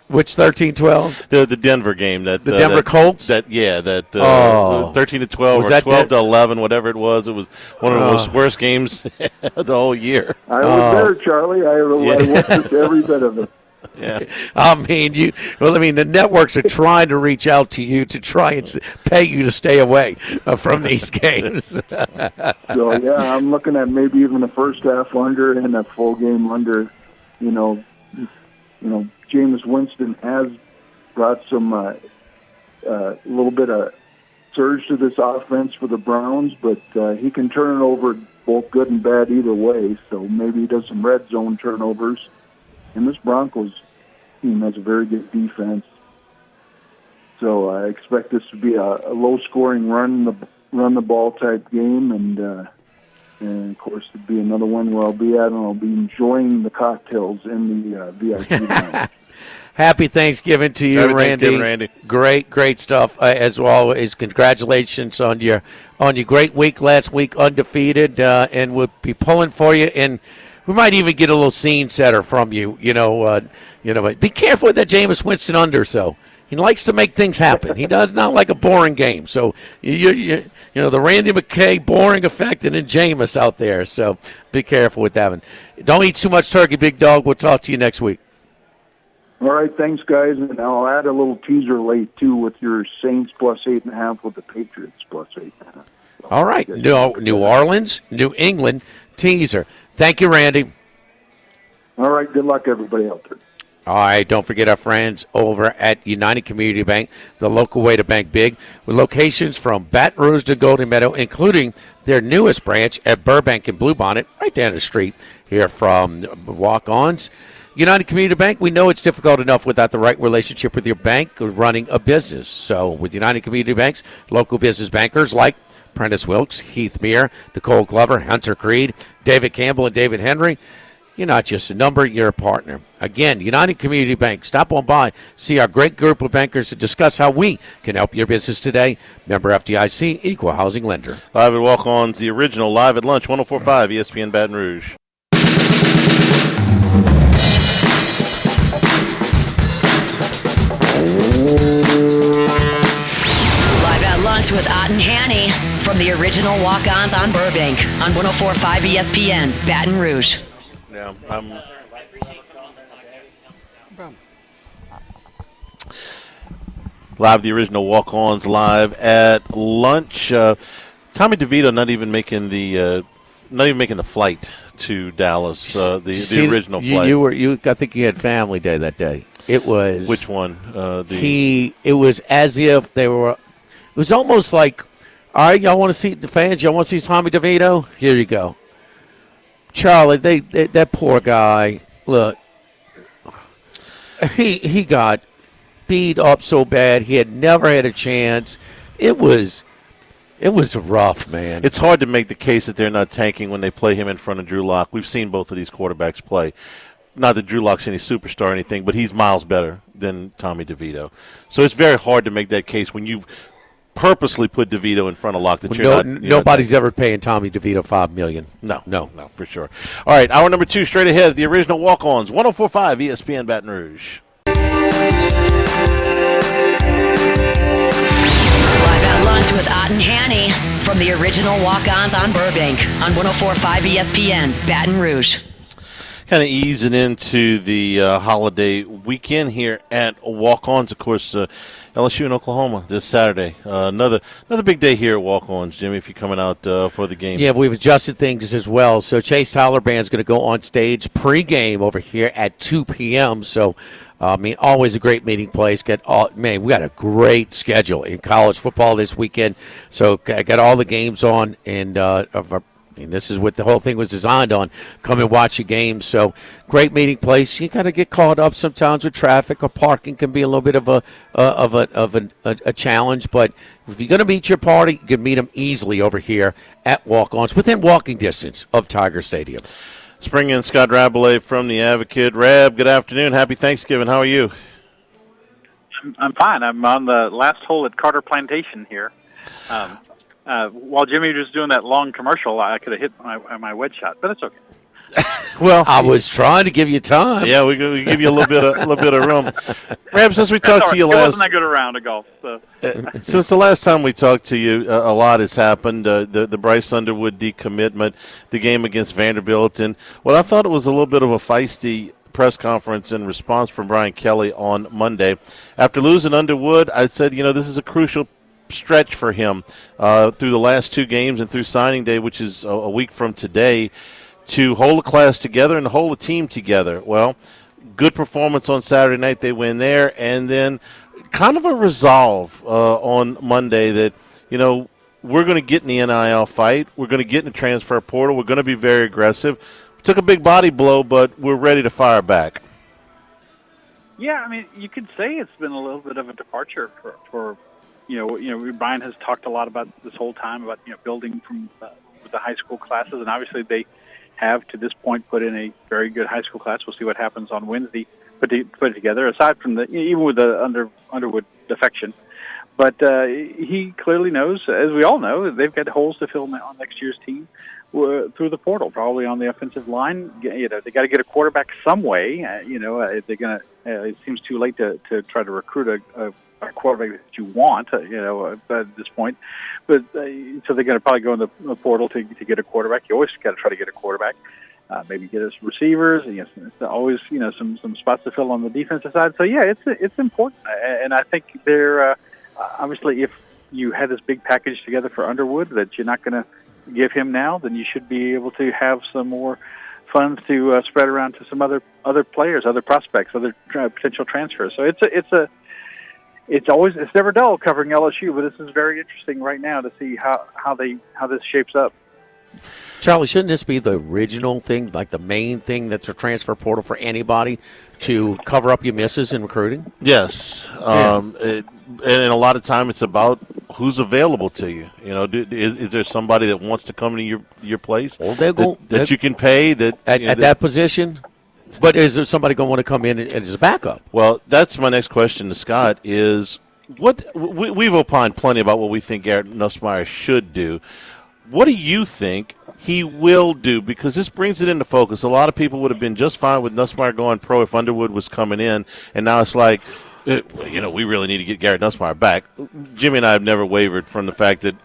which 13-12?
The Denver game. The
Denver Colts?
13-12 or 12-11, whatever it was. It was one of the most worst games of the whole year.
I was there, Charlie. I watched every bit of it.
Yeah.
I mean, the networks are trying to reach out to you to try and pay you to stay away from these games.
So, I'm looking at maybe even a first half under and a full game under. Jameis Winston has brought some little bit of surge to this offense for the Browns, but he can turn it over both good and bad either way. So maybe he does some red zone turnovers. And this Broncos team has a very good defense. So I expect this to be a low-scoring run the ball type game, and of course it'll be another one where I'll be at, and I'll be enjoying the cocktails in the VIP lounge.
Happy Thanksgiving to you,
Happy
Randy.
Thanksgiving, Randy.
Great stuff as always. Congratulations on your great week last week, undefeated, and we'll be pulling for you. And we might even get a little scene setter from you. But be careful with that Jameis Winston under. So he likes to make things happen. He does not like a boring game. So the Randy McKay boring effect, and then Jameis out there. So be careful with that one. Don't eat too much turkey, big dog. We'll talk to you next week.
All right, thanks, guys. And I'll add a little teaser late, too, with your Saints plus 8.5 with the Patriots plus 8.5.
All right, New Orleans, New England teaser. Thank you, Randy.
All right, good luck, everybody out there.
All right, don't forget our friends over at United Community Bank, the local way to bank big, with locations from Baton Rouge to Golden Meadow, including their newest branch at Burbank and Bluebonnet, right down the street here from Walk-Ons. United Community Bank, we know it's difficult enough without the right relationship with your bank running a business. So with United Community Bank's local business bankers like Prentice Wilkes, Heath Meir, Nicole Glover, Hunter Creed, David Campbell, and David Henry, you're not just a number, you're a partner. Again, United Community Bank. Stop on by, see our great group of bankers to discuss how we can help your business today. Member FDIC, Equal Housing Lender.
Live at Walk-Ons, the original Live at Lunch, 104.5 ESPN Baton Rouge.
Live at Lunch with Ott and Hanny from the original Walk-Ons on Burbank on 104.5 ESPN Baton Rouge.
Yeah, live, the original Walk-Ons live at lunch. Tommy DeVito not even making the flight to Dallas. The original flight.
I think you had family day that day. It was
which one?
It was as if they were was almost like, all right, y'all want to see the fans? Y'all want to see Tommy DeVito? Here you go. Charlie, that poor guy, look, he got beat up so bad. He had never had a chance. It was rough, man.
It's hard to make the case that they're not tanking when they play him in front of Drew Lock. We've seen both of these quarterbacks play. Not that Drew Lock's any superstar or anything, but he's miles better than Tommy DeVito. So it's very hard to make that case when you purposely put DeVito in front of Lock.
Nobody's ever paying Tommy DeVito $5 million.
No, for sure. All right, hour number 2, straight ahead. The original walk-ons, 104.5 ESPN Baton Rouge.
Live at lunch with Ott and Hanny from the original walk-ons on Burbank on 104.5 ESPN Baton Rouge.
Kind of easing into the holiday weekend here at Walk-Ons. Of course, LSU in Oklahoma this Saturday. Another big day here at Walk-Ons, Jimmy, if you're coming out for the game.
Yeah, we've adjusted things as well. So Chase Tyler Band's going to go on stage pregame over here at 2 p.m. So, always a great meeting place. We got a great schedule in college football this weekend. So I got all the games on, and this is what the whole thing was designed on. Come and watch a game. So great meeting place. You got to get caught up sometimes with traffic or parking can be a little bit of a challenge. But if you're going to meet your party, you can meet them easily over here at Walk-Ons within walking distance of Tiger Stadium.
Let's bring in Scott Rabelais from the Advocate. Rab, good afternoon. Happy Thanksgiving. How are you?
I'm fine. I'm on the last hole at Carter Plantation here. While Jimmy was doing that long commercial, I could have hit my wedge shot, but it's okay.
Well, I was trying to give you time.
Yeah, we give you a little bit of room. Rab, since we talked to you
last, it wasn't that good a round of golf. So.
Since the last time we talked to you, a lot has happened. The Bryce Underwood decommitment, the game against Vanderbilt, and what I thought it was a little bit of a feisty press conference in response from Brian Kelly on Monday. After losing Underwood, I said, this is a crucial stretch for him through the last 2 games and through signing day, which is a week from today, to hold a class together and to hold a team together. Well, good performance on Saturday night. They win there, and then kind of a resolve on Monday that, we're going to get in the NIL fight. We're going to get in the transfer portal. We're going to be very aggressive. Took a big body blow, but we're ready to fire back.
Yeah, you could say it's been a little bit of a departure for Brian has talked a lot about this whole time about building from the high school classes, and obviously they have to this point put in a very good high school class. We'll see what happens on Wednesday. Put it together. Aside from even with the Underwood defection, but he clearly knows, as we all know, they've got holes to fill on next year's team through the portal, probably on the offensive line. They got to get a quarterback some way. They're gonna. It seems too late to try to recruit a quarterback that you want, at this point. But so they're going to probably go in the portal to get a quarterback. You always got to try to get a quarterback. Maybe get us receivers. It's always some spots to fill on the defensive side. So yeah, it's important, and I think they're obviously, if you had this big package together for Underwood that you're not going to give him now, then you should be able to have some more funds to spread around to some other players, other prospects, other potential transfers. So it's never dull covering LSU, but this is very interesting right now to see how this shapes up.
Charlie, shouldn't this be the original thing, like the main thing that's a transfer portal for anybody to cover up your misses in recruiting?
Yes. And a lot of time it's about who's available to you. Is there somebody that wants to come to your place that you can pay? At
that position? But is there somebody going to want to come in as a backup?
Well, that's my next question to Scott is, we've opined plenty about what we think Garrett Nussmeier should do. What do you think he will do? Because this brings it into focus. A lot of people would have been just fine with Nussmeier going pro if Underwood was coming in, and now it's like, we really need to get Garrett Nussmeier back. Jimmy and I have never wavered from the fact that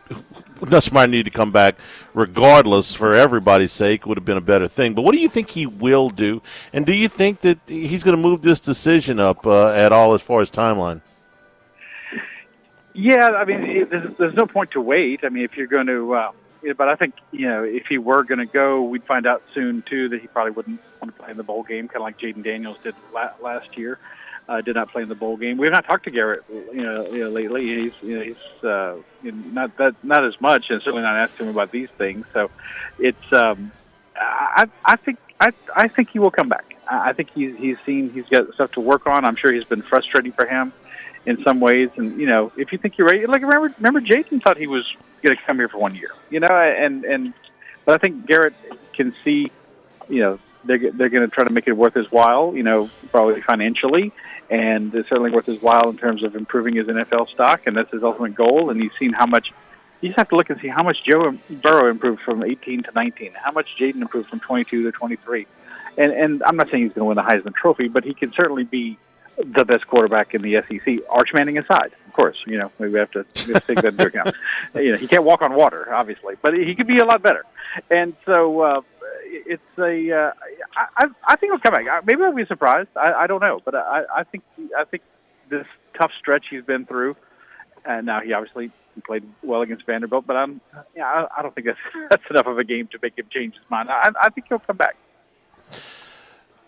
Nussmeier needed to come back regardless, for everybody's sake, would have been a better thing. But what do you think he will do? And do you think that he's going to move this decision up at all as far as timeline?
Yeah, there's no point to wait. If you're going to but I think, if he were going to go, we'd find out soon, too, that he probably wouldn't want to play in the bowl game, kind of like Jaden Daniels did last year. did not play in the bowl game. We've not talked to Garrett, lately. He's not as much, and certainly not asked him about these things. So, it's I think he will come back. I think he's got stuff to work on. I'm sure he's been frustrating for him in some ways. And if you think you're ready, like remember Jason thought he was going to come here for 1 year. But I think Garrett can see, they're going to try to make it worth his while. Probably financially, and it's certainly worth his while in terms of improving his NFL stock, and that's his ultimate goal. And he's seen how much. You just have to look and see how much Joe Burrow improved from 18 to 19, how much Jaden improved from 22 to 23. And I'm not saying he's going to win the Heisman Trophy, but he can certainly be the best quarterback in the SEC, Arch Manning aside, of course. We have to take that into account. He can't walk on water, obviously, but he could be a lot better. And so it's I think he'll come back. Maybe I'll be surprised. I don't know, but I think this tough stretch he's been through, and now he obviously played well against Vanderbilt, but I don't think that's enough of a game to make him change his mind. I think he'll come back.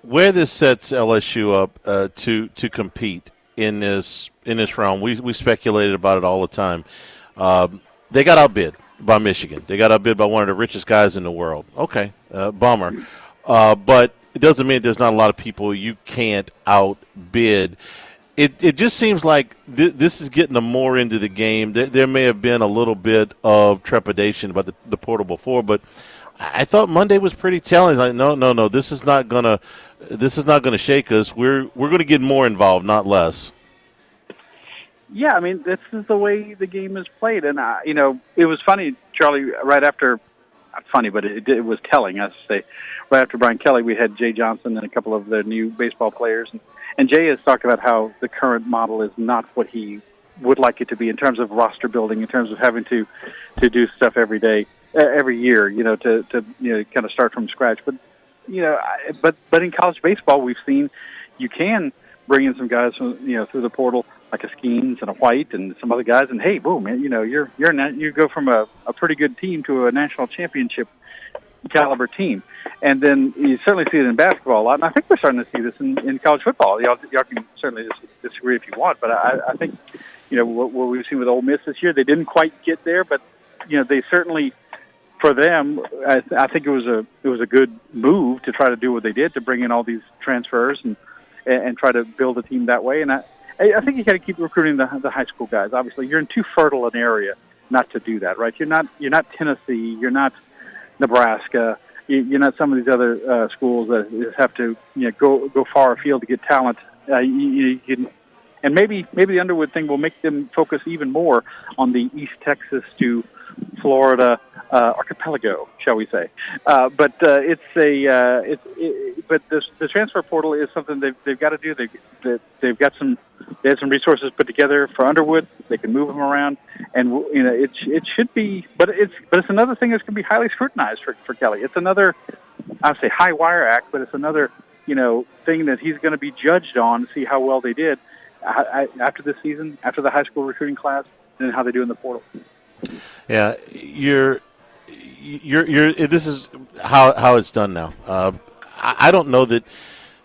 Where this sets LSU up to compete in this round, we speculated about it all the time. They got outbid by Michigan. They got outbid by one of the richest guys in the world. Okay, bummer, but it doesn't mean there's not a lot of people you can't outbid. It just seems like this is getting them more into the game. There may have been a little bit of trepidation about the portal before, but I thought Monday was pretty telling. Like, no, this is not gonna shake us. We're gonna get more involved, not less.
Yeah, I mean, this is the way the game is played, and it was funny, Charlie. Right after, not funny, but it was telling. I should say, right after Brian Kelly, we had Jay Johnson and a couple of the new baseball players, and Jay has talked about how the current model is not what he would like it to be in terms of roster building, in terms of having to do stuff every day. Every year, to kind of start from scratch. But but in college baseball, we've seen you can bring in some guys from, through the portal, like a Skeens and a White and some other guys, and hey, boom, man, you go from a pretty good team to a national championship caliber team, and then you certainly see it in basketball a lot. And I think we're starting to see this in college football. Y'all can certainly disagree if you want, but I think what we've seen with Ole Miss this year, they didn't quite get there, but they certainly. For them, I think it was a good move to try to do what they did, to bring in all these transfers and try to build a team that way. And I think you got to keep recruiting the high school guys. Obviously, you're in too fertile an area not to do that, right? You're not Tennessee, you're not Nebraska, you're not some of these other schools that have to go far afield to get talent. You can, and maybe the Underwood thing will make them focus even more on the East Texas to Florida archipelago, shall we say? But the transfer portal is something they've got to do. They had some resources put together for Underwood. They can move them around, and it should be. But it's another thing that's going to be highly scrutinized for Kelly. It's another, I would say, high wire act, but it's another thing that he's going to be judged on to see how well they did after this season, after the high school recruiting class, and how they do in the portal.
Yeah, you're. This is how it's done now. I don't know that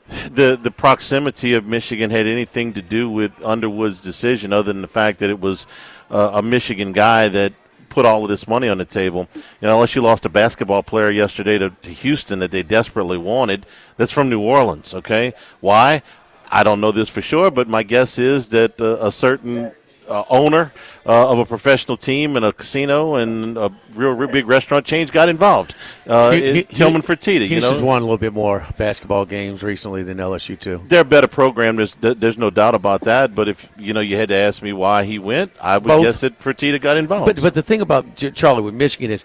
the proximity of Michigan had anything to do with Underwood's decision, other than the fact that it was a Michigan guy that put all of this money on the table. Unless you lost a basketball player yesterday to Houston that they desperately wanted, that's from New Orleans. Okay, why? I don't know this for sure, but my guess is that a certain owner of a professional team and a casino and a real big restaurant chain got involved. Tillman Fertitta.
Houston's won a little bit more basketball games recently than LSU too.
They're a better program. There's no doubt about that. But if you had to ask me why he went, I would guess that Fertitta got involved.
But the thing about Charlie with Michigan is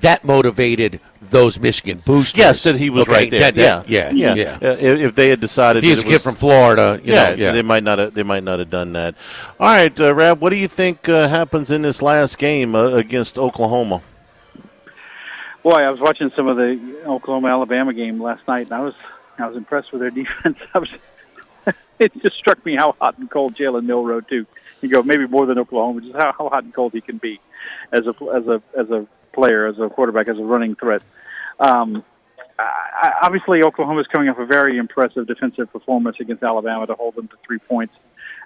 that motivated those Michigan boosters.
Yes, that he was right there. Yeah. If they had decided,
if he was a kid from Florida,
they might not have done that. All right, Rab, what do you think happens in this last game against Oklahoma?
Boy, I was watching some of the Oklahoma-Alabama game last night, and I was impressed with their defense. It just struck me how hot and cold Jalen Mill rode too. You go maybe more than Oklahoma, just how hot and cold he can be as a player, as a quarterback, as a running threat. obviously Oklahoma's coming off a very impressive defensive performance against Alabama to hold them to 3 points.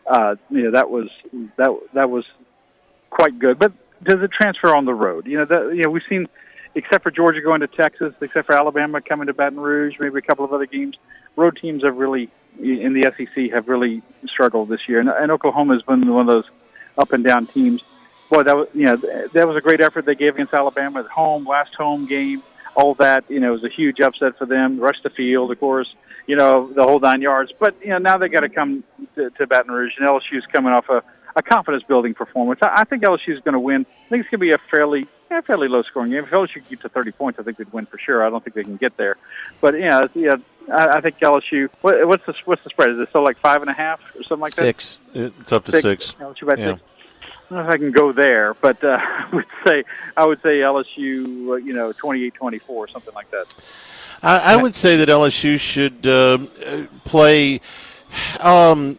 That was quite good. But does it transfer on the road? We've seen, except for Georgia going to Texas, except for Alabama coming to Baton Rouge, maybe a couple of other games, road teams have really, in the SEC, have really struggled this year. And Oklahoma has been one of those up and down teams. Boy, that was a great effort they gave against Alabama at home, last home game. All that, it was a huge upset for them. Rushed the field, of course, the whole 9 yards. But now they got to come to Baton Rouge, and LSU's coming off a confidence-building performance. I think LSU's going to win. I think it's going to be a fairly low-scoring game. If LSU can get to 30 points, I think they'd win for sure. I don't think they can get there. But I think LSU. What's the spread? Is it still like 5.5 or something like that?
6.
It's up to 6.
LSU by 6. I don't know if I can go there, but I would say LSU, 28-24, something like that.
I would say that LSU should play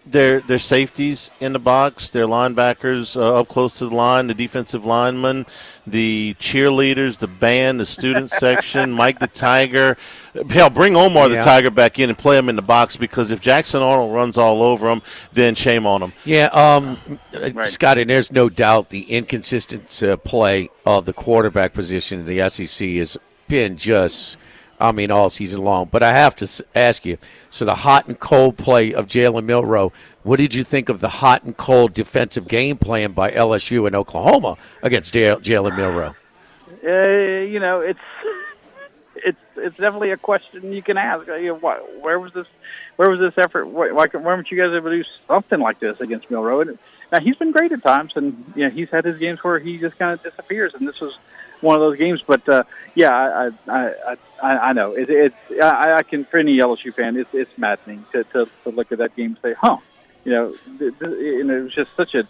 their safeties in the box, their linebackers up close to the line, the defensive linemen, the cheerleaders, the band, the student section, Mike the Tiger. Hell, bring Omar the Tiger back in and play him in the box, because if Jackson Arnold runs all over him, then shame on him.
Yeah, Scott, and there's no doubt the inconsistent play of the quarterback position in the SEC has been just – all season long. But I have to ask you, so the hot and cold play of Jalen Milroe, what did you think of the hot and cold defensive game plan by LSU and Oklahoma against Jalen Milroe?
It's definitely a question you can ask. Where was this effort? Why weren't you guys able to do something like this against Milroe? Now, he's been great at times, and he's had his games where he just kind of disappears, and this was one of those games. But I know I can, for any LSU fan, it's maddening to look at that game and say, it was just such a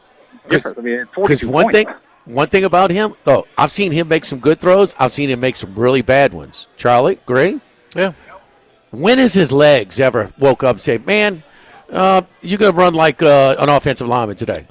difference. I mean, 42 points.
One thing about him, I've seen him make some good throws. I've seen him make some really bad ones. Charlie, agree?
Yeah.
When has his legs ever woke up and say, man, you're going to run like an offensive lineman today?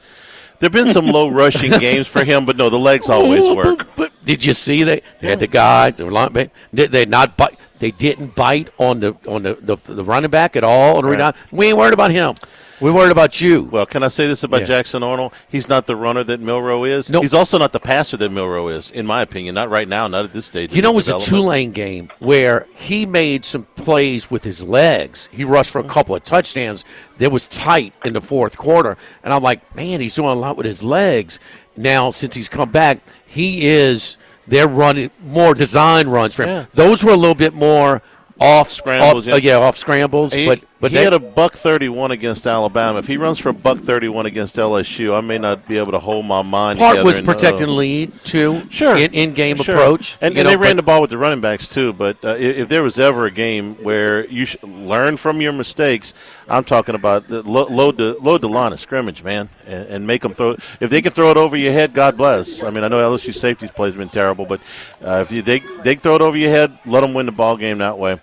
There have been some low rushing games for him, but no, the legs always work.
But did you see they had the guy, the lineman? They not bite? They didn't bite on the running back at all. Right. We ain't worried about him. We're worried about you.
Well, can I say this about Jackson Arnold? He's not the runner that Milroe is.
Nope.
He's also not the passer that Milroe is, in my opinion. Not right now, not at this stage.
It was a Tulane game where he made some plays with his legs. He rushed for a couple of touchdowns. That was tight in the fourth quarter. And I'm like, man, he's doing a lot with his legs. Now, since he's come back, they're running more design runs for him. Yeah. Those were a little bit more off scrambles. Off scrambles. But
he had a $131 against Alabama. If he runs for a $131 against LSU, I may not be able to hold my mind.
Part was protect and lead too.
Sure,
in game approach,
and they ran the ball with the running backs too. But if there was ever a game where you should learn from your mistakes, I'm talking about load the line of scrimmage, man, and make them throw. If they can throw it over your head, God bless. I mean, I know LSU safeties play has been terrible, but if they throw it over your head, let them win the ball game that way.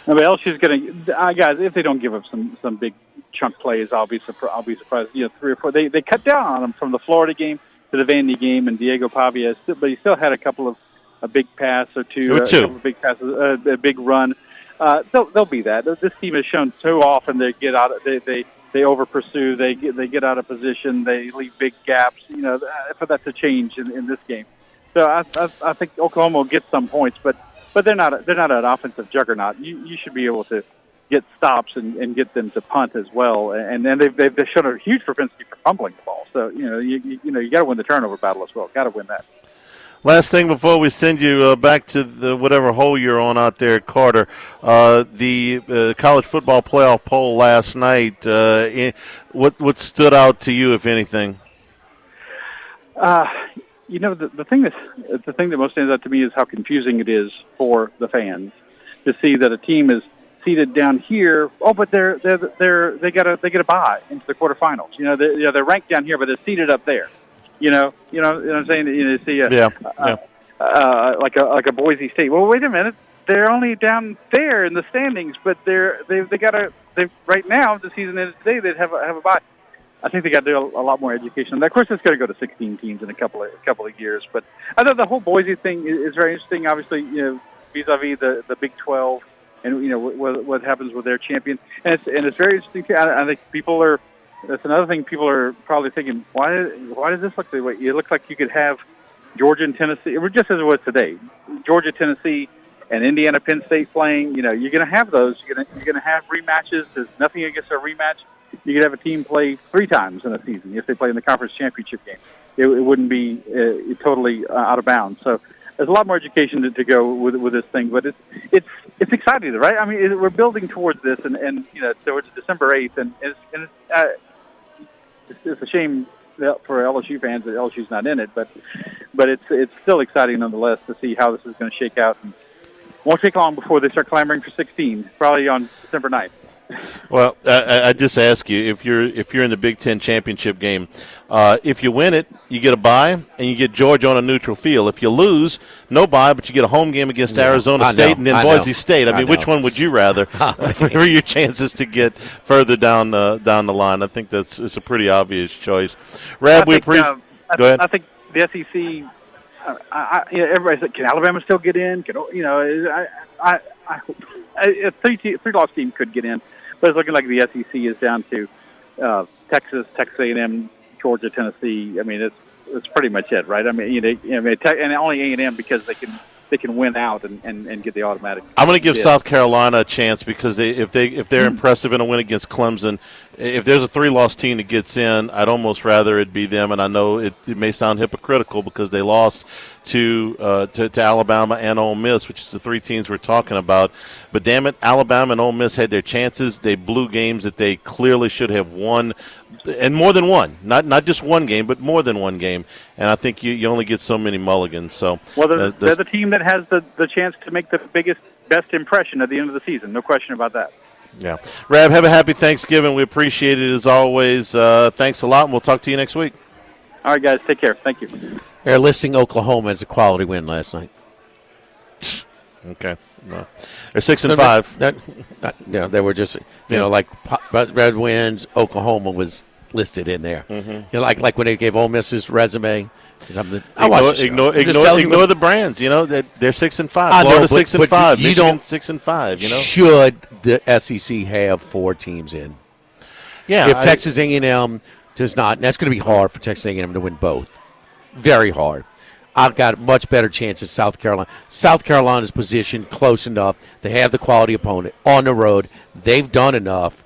No, but LSU's going to guys. If they don't give up some big chunk plays, I'll be surprised. 3 or 4. They cut down on them from the Florida game to the Vandy game, and Diego Pavia. But he still had a couple of a big pass or two. A couple of big passes, a big run. They'll be that. This team has shown so often they get out. They over pursue. They get out of position. They leave big gaps. For that to change in this game. So I think Oklahoma will get some points, but they're not an offensive juggernaut. You should be able to get stops and get them to punt as well. And then they've shown a huge propensity for fumbling the ball. So you got to win the turnover battle as well. Got to win that.
Last thing before we send you back to the whatever hole you're on out there, Carter. The college football playoff poll last night. What stood out to you, if anything?
The thing that most stands out to me is how confusing it is for the fans to see that a team is seated down here. Oh, but they get a bye into the quarterfinals. They're ranked down here, but they're seated up there. You know what I'm saying? You see like a Boise State. Well, wait a minute. They're only down there in the standings, but they right now the season ends today. They'd have a bye. I think they got to do a lot more education. Of course, it's going to go to 16 teams in a couple of years. But I thought the whole Boise thing is very interesting. Obviously, vis-a-vis the Big 12 and what happens with their champion. And it's very interesting. I think people are. That's another thing people are probably thinking. Why does this look the way? It looks like you could have Georgia and Tennessee. It was just as it was today. Georgia, Tennessee, and Indiana, Penn State playing. You're going to have those. You're going to have rematches. There's nothing against a rematch. You could have a team play 3 times in a season if they play in the conference championship game. It wouldn't be totally out of bounds. So there's a lot more education to go with this thing, but it's exciting, right? I mean, we're building towards this, and so it's December 8th, and it's a shame for LSU fans that LSU's not in it, but it's still exciting nonetheless to see how this is going to shake out. And won't take long before they start clamoring for 16, probably on December 9th.
Well, I just ask you, if you're in the Big Ten championship game, if you win it, you get a bye, and you get Georgia on a neutral field. If you lose, no bye, but you get a home game against Arizona State and then Boise State. I mean, which one would you rather for your chances to get further down the line? I think it's a pretty obvious choice. Rab, we appreciate. Go ahead.
I think the SEC. Everybody's like, can Alabama still get in? A 3-loss team could get in, but it's looking like the SEC is down to Texas A&M, Georgia, Tennessee. I mean, it's pretty much it, right? I mean, and only A&M because they can win out and get the automatic.
I'm going to give South Carolina a chance because if they're impressive in a win against Clemson, if there's a 3-loss team that gets in, I'd almost rather it be them. And I know it may sound hypocritical because they lost to Alabama and Ole Miss, which is the 3 teams we're talking about. But damn it, Alabama and Ole Miss had their chances. They blew games that they clearly should have won, and more than one. Not just one game, but more than one game. And I think you only get so many mulligans. So
they're the team that has the chance to make the best impression at the end of the season. No question about that.
Yeah. Rab, have a happy Thanksgiving. We appreciate it as always. Thanks a lot, and we'll talk to you next week.
All right, guys. Take care. Thank you.
They're listing Oklahoma as a quality win last night.
Okay. No. They're 6-5.
They were just, like Red Winds, Oklahoma was listed in there.
Mm-hmm.
Like when they gave Ole Miss's resume.
Ignore the brands. That they're 6-5. Florida 6-5. Michigan 6-5.
Should the SEC have 4 teams in?
Yeah.
If Texas A&M does not, and that's going to be hard for Texas A&M to win both. Very hard. I've got much better chances. South Carolina. South Carolina's positioned close enough. They have the quality opponent on the road. They've done enough.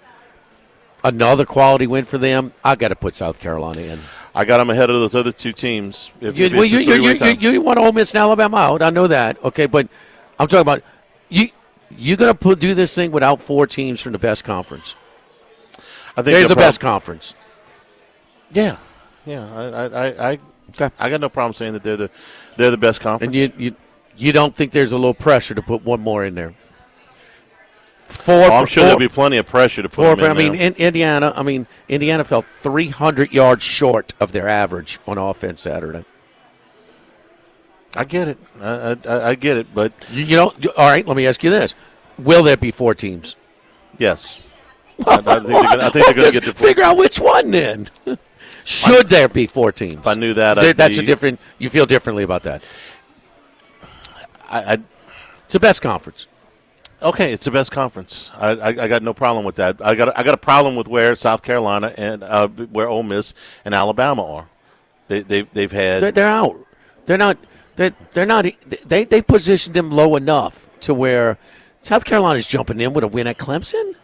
Another quality win for them. I've got to put South Carolina in.
I got them ahead of those other 2 teams.
You want Ole Miss and Alabama out. I know that. Okay, but I'm talking about you're going to do this thing without 4 teams from the best conference.
I think
they're the best conference.
Yeah. I got no problem saying that they're the best conference.
And you don't think there's a little pressure to put one more in there?
I'm sure there'll be plenty of pressure to put them in
there. Indiana fell 300 yards short of their average on offense Saturday.
I get it. I get it, but
all right. Let me ask you this: will there be 4 teams?
Yes. I think they're going to get to 4.
Figure out which one then. Should there be 4 teams? If
I knew that,
you feel differently about that. It's the best conference.
Okay, it's the best conference. I got no problem with that. I got a problem with where South Carolina and where Ole Miss and Alabama are. They've had.
They're out. They're not. They're not. They positioned them low enough to where South Carolina's jumping in with a win at Clemson.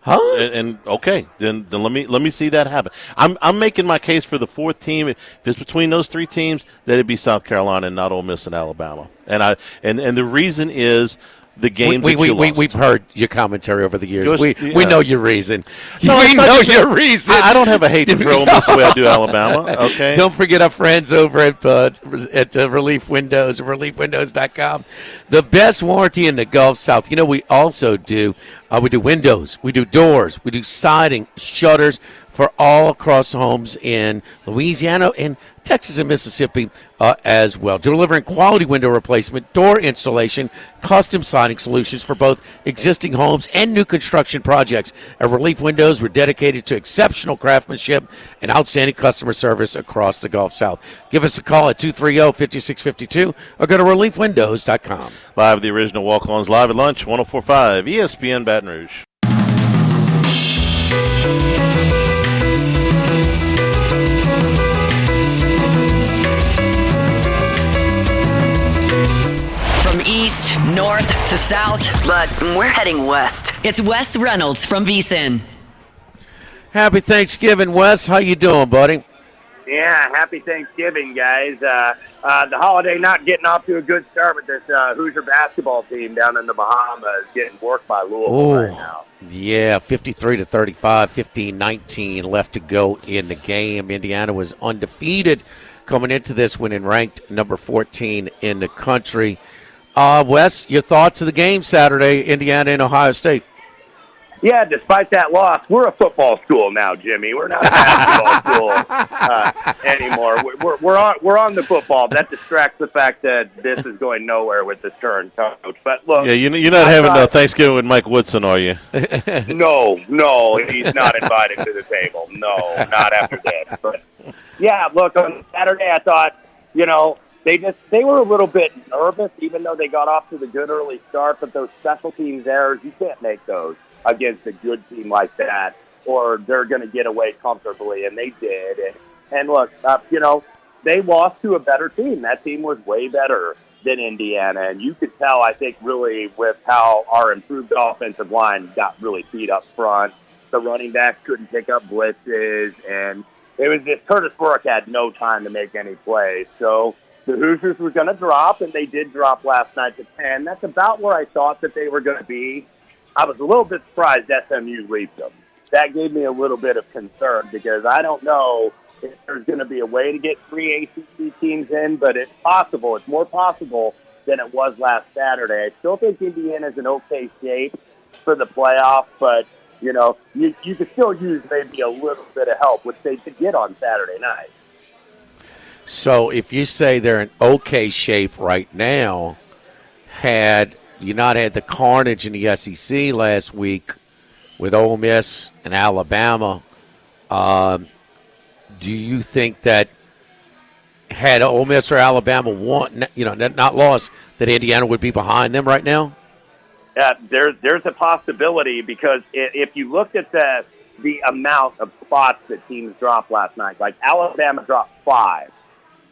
Huh?
And okay, then let me see that happen. I'm making my case for the 4th team. If it's between those 3 teams, that it'd be South Carolina and not Ole Miss and Alabama. And the reason is the games
we've heard your commentary over the years. We know your reason.
Your reason. I don't have a hatred for Ole Miss the way I do Alabama. Okay.
Don't forget our friends over at Relief Windows, reliefwindows.com. The best warranty in the Gulf South. We also do. We do windows, we do doors, we do siding, shutters, for all across homes in Louisiana and Texas and Mississippi as well. Delivering quality window replacement, door installation, custom siding solutions for both existing homes and new construction projects. At Relief Windows, we're dedicated to exceptional craftsmanship and outstanding customer service across the Gulf South. Give us a call at 230-5652 or go to reliefwindows.com.
Live, the original walk-ons, live at lunch, 104.5 ESPN Baton Rouge.
From east, north to south, but we're heading west. It's Wes Reynolds from VSiN.
Happy Thanksgiving, Wes. How you doing, buddy?
Yeah, happy Thanksgiving, guys. The holiday not getting off to a good start with this Hoosier basketball team down in the Bahamas getting worked by Louisville right now.
Yeah, 53-35, 15-19 left to go in the game. Indiana was undefeated coming into this one and ranked number 14 in the country. Wes, your thoughts of the game Saturday, Indiana and Ohio State?
Yeah, despite that loss, we're a football school now, Jimmy. We're not a basketball school anymore. We're on the football. That distracts the fact that this is going nowhere with this current coach. But look,
yeah, you're not having Thanksgiving with Mike Woodson, are you?
No, he's not invited to the table. No, not after this. But yeah, look, on Saturday I thought, they were a little bit nervous, even though they got off to the good early start. But those special teams errors, you can't make those against a good team like that, or they're going to get away comfortably, and they did. And look, they lost to a better team. That team was way better than Indiana, and you could tell, I think, really with how our improved offensive line got really beat up front. The running backs couldn't pick up blitzes, and it was just Curtis Burke had no time to make any plays. So the Hoosiers were going to drop, and they did drop last night to 10. That's about where I thought that they were going to be. I was a little bit surprised SMU leaped them. That gave me a little bit of concern because I don't know if there's going to be a way to get 3 ACC teams in, but it's possible. It's more possible than it was last Saturday. I still think Indiana's in okay shape for the playoff, but, you could still use maybe a little bit of help, which they did get on Saturday night.
So if you say they're in okay shape right now, had you not had the carnage in the SEC last week with Ole Miss and Alabama, do you think that had Ole Miss or Alabama won, not lost, that Indiana would be behind them right now?
There's a possibility because if you looked at the amount of spots that teams dropped last night, like Alabama dropped 5,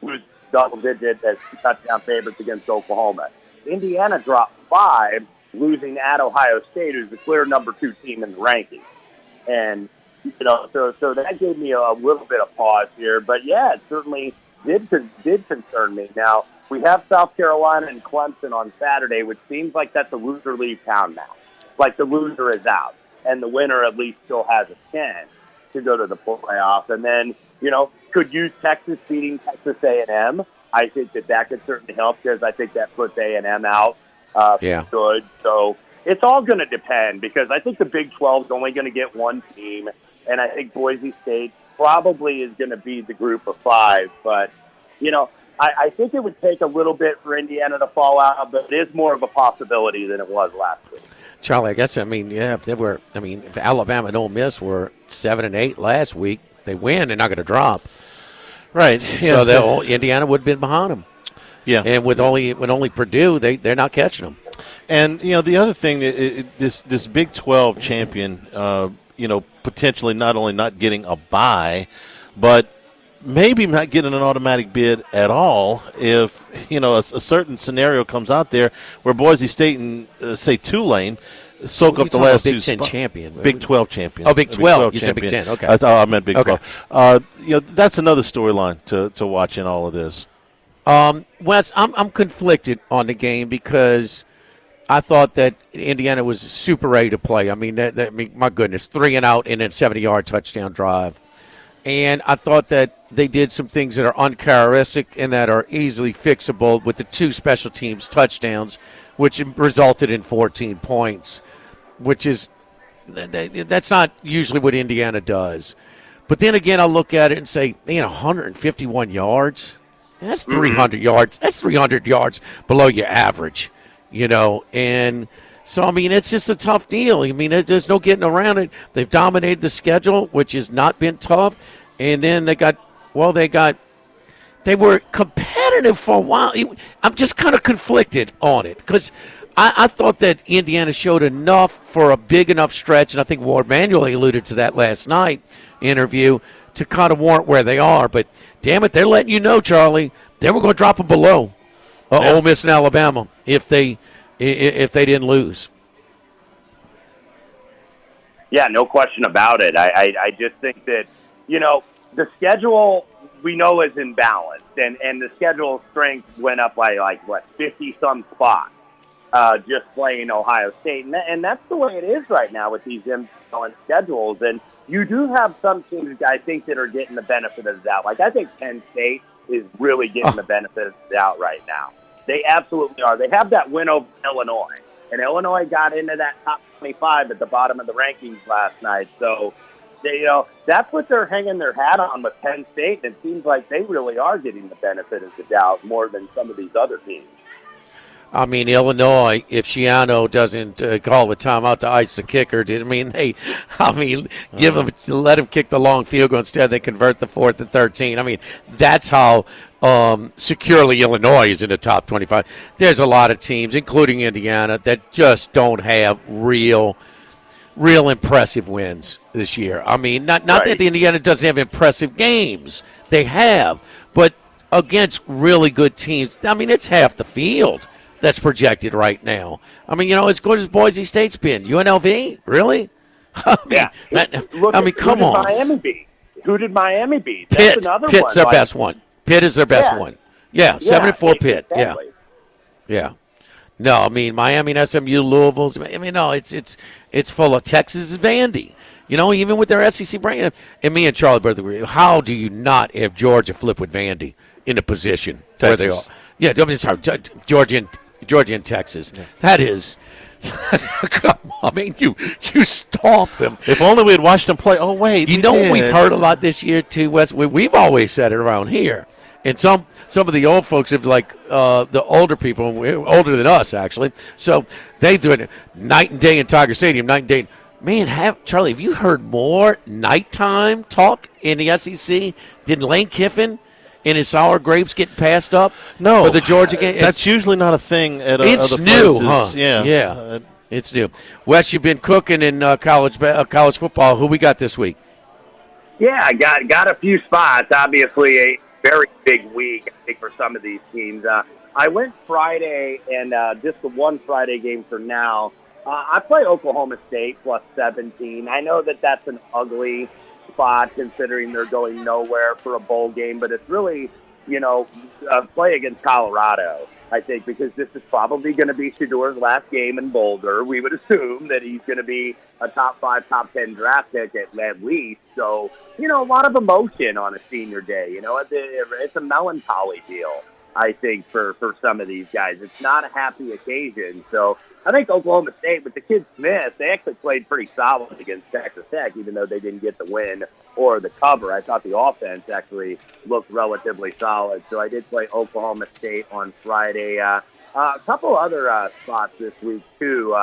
who's double-digit as touchdown favorites against Oklahoma. Indiana dropped 5, losing at Ohio State, who's the clear number 2 team in the rankings. And, so that gave me a little bit of pause here. But, yeah, it certainly did concern me. Now, we have South Carolina and Clemson on Saturday, which seems like that's a loser leaves town now. Like the loser is out, and the winner at least still has a chance to go to the playoff. And then, could use Texas beating Texas A&M. I think that could certainly help because I think that puts A&M out good. So it's all going to depend because I think the Big 12 is only going to get one team, and I think Boise State probably is going to be the group of 5. But, I think it would take a little bit for Indiana to fall out, but it is more of a possibility than it was last week.
Charlie, I guess, if Alabama and Ole Miss were 7 and 8 last week, they win, they're not going to drop.
Right.
Yeah. So Indiana would have been behind them.
Yeah.
And with only Purdue, they're not catching them.
And, the other thing, this Big 12 champion, potentially not only not getting a bye, but maybe not getting an automatic bid at all if, a certain scenario comes out there where Boise State and, say, Tulane soak up the last
Big
2
10
spots.
champion.
Big 12 champion.
Oh, Big 12. You
champion.
said Big 10. Okay.
I meant Big
okay.
12. That's another storyline to watch in all of this.
Wes, I'm conflicted on the game because I thought that Indiana was super ready to play. I mean, my goodness, 3 and out and then 70-yard touchdown drive. And I thought that they did some things that are uncharacteristic and that are easily fixable with the 2 special teams touchdowns, which resulted in 14 points, which is that's not usually what Indiana does. But then again, I look at it and say, man, 151 yards. That's 300 yards. That's 300 yards below your average, And so, I mean, it's just a tough deal. I mean, there's no getting around it. They've dominated the schedule, which has not been tough. And then they were competitive for a while. I'm just kind of conflicted on it because I thought that Indiana showed enough for a big enough stretch, and I think Ward Manuel alluded to that last night interview, to kind of warrant where they are. But, damn it, they're letting you know, Charlie, they were going to drop them below Ole Miss and Alabama if they didn't lose.
Yeah, no question about it. I just think that, the schedule we know is imbalanced, and the schedule strength went up by 50-some spots just playing Ohio State. And that's the way it is right now with these imbalanced schedules. And you do have some teams, I think, that are getting the benefit of the doubt. Like, I think Penn State is really getting the benefit of the doubt right now. They absolutely are. They have that win over Illinois. And Illinois got into that top 25 at the bottom of the rankings last night. So, that's what they're hanging their hat on with Penn State. And it seems like they really are getting the benefit of the doubt more than some of these other teams.
I mean, Illinois, if Schiano doesn't call the timeout to ice the kicker, let him kick the long field goal instead. They convert the 4th and 13. I mean, that's how securely Illinois is in the top 25. There's a lot of teams, including Indiana, that just don't have real impressive wins this year. I mean, not that Indiana doesn't have impressive games. They have, but against really good teams, I mean, it's half the field that's projected right now. I mean, as good as Boise State's been. UNLV? Really? Come on.
Miami beat? Who did Miami beat?
Pitt.
That's another
Pitt's
one.
Their best one. Pitt is their best one. Yeah, 7-4 Pitt.
Exactly.
Yeah. No, I mean, Miami and SMU, Louisville's. I mean, no, it's full of Texas Vandy. Even with their SEC brand. And me and Charlie both agree. How do you not have Georgia flip with Vandy in a position where they are? Yeah, I mean, sorry, Georgia and Texas. Yeah. That is, come on, I mean, you stomped them.
If only we had watched them play. Oh, wait.
What we've heard a lot this year, too, Wes? We've always said it around here. And some of the old folks have, the older people, older than us, actually. So they do it night and day in Tiger Stadium, night and day. Man, Charlie, have you heard more nighttime talk in the SEC than Lane Kiffin and his sour grapes getting passed up?
No,
for the Georgia game.
That's usually not a thing at
it's
other
new,
places.
Huh?
Yeah,
it's new. Wes, you've been cooking in college football. Who we got this week?
Yeah, I got a few spots. Obviously, a very big week, I think, for some of these teams. I went Friday, and just the one Friday game for now. I play Oklahoma State plus 17. I know that that's an ugly spot considering they're going nowhere for a bowl game, but it's really, play against Colorado, I think, because this is probably going to be Shador's last game in Boulder. We would assume that he's going to be a top 5, top 10 draft pick at least. So, a lot of emotion on a senior day. It's a melancholy deal, I think, for some of these guys. It's not a happy occasion. So I think Oklahoma State, with the kid Smith, they actually played pretty solid against Texas Tech, even though they didn't get the win or the cover. I thought the offense actually looked relatively solid. So I did play Oklahoma State on Friday. A couple other spots this week too.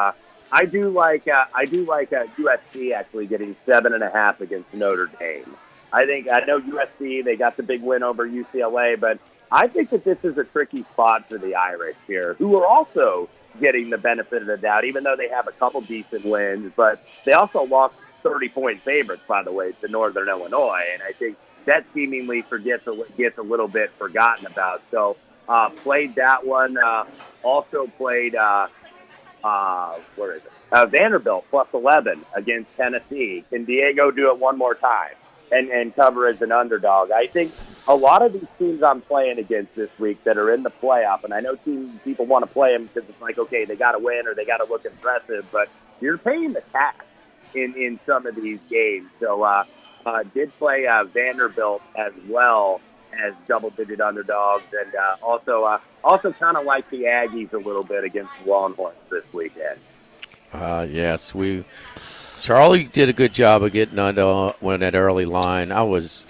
I do like USC actually getting 7.5 against Notre Dame. I know USC, they got the big win over UCLA, but I think that this is a tricky spot for the Irish here, who are also getting the benefit of the doubt, even though they have a couple decent wins. But they also lost 30-point favorites, by the way, to Northern Illinois, and I think that seemingly gets a little bit forgotten about. So played that one. Also played Vanderbilt plus 11 against Tennessee. Can Diego do it one more time and cover as an underdog? I think a lot of these teams I'm playing against this week that are in the playoff, and I know people want to play them because it's like, okay, they got to win or they got to look impressive, but you're paying the tax in some of these games. So did play Vanderbilt as well as double-digit underdogs, and also kind of like the Aggies a little bit against the Longhorns this weekend.
Yes, Charlie did a good job of getting on that early line. I was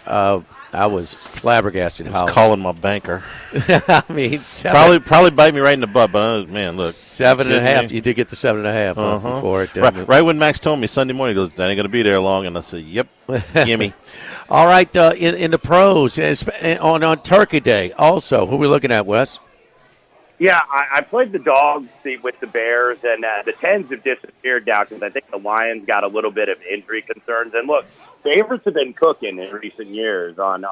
flabbergasted.
He's calling my banker.
I mean,
probably bite me right in the butt. But man, look,
7.5. You did get the 7.5 before it.
Right when Max told me Sunday morning, he goes, "That ain't gonna be there long," and I said, "Yep, gimme."
All right, in the pros on Turkey Day. Also, who are we looking at, Wes?
Yeah, I played the dogs with the Bears, and the Tens have disappeared now because I think the Lions got a little bit of injury concerns. And look, favorites have been cooking in recent years on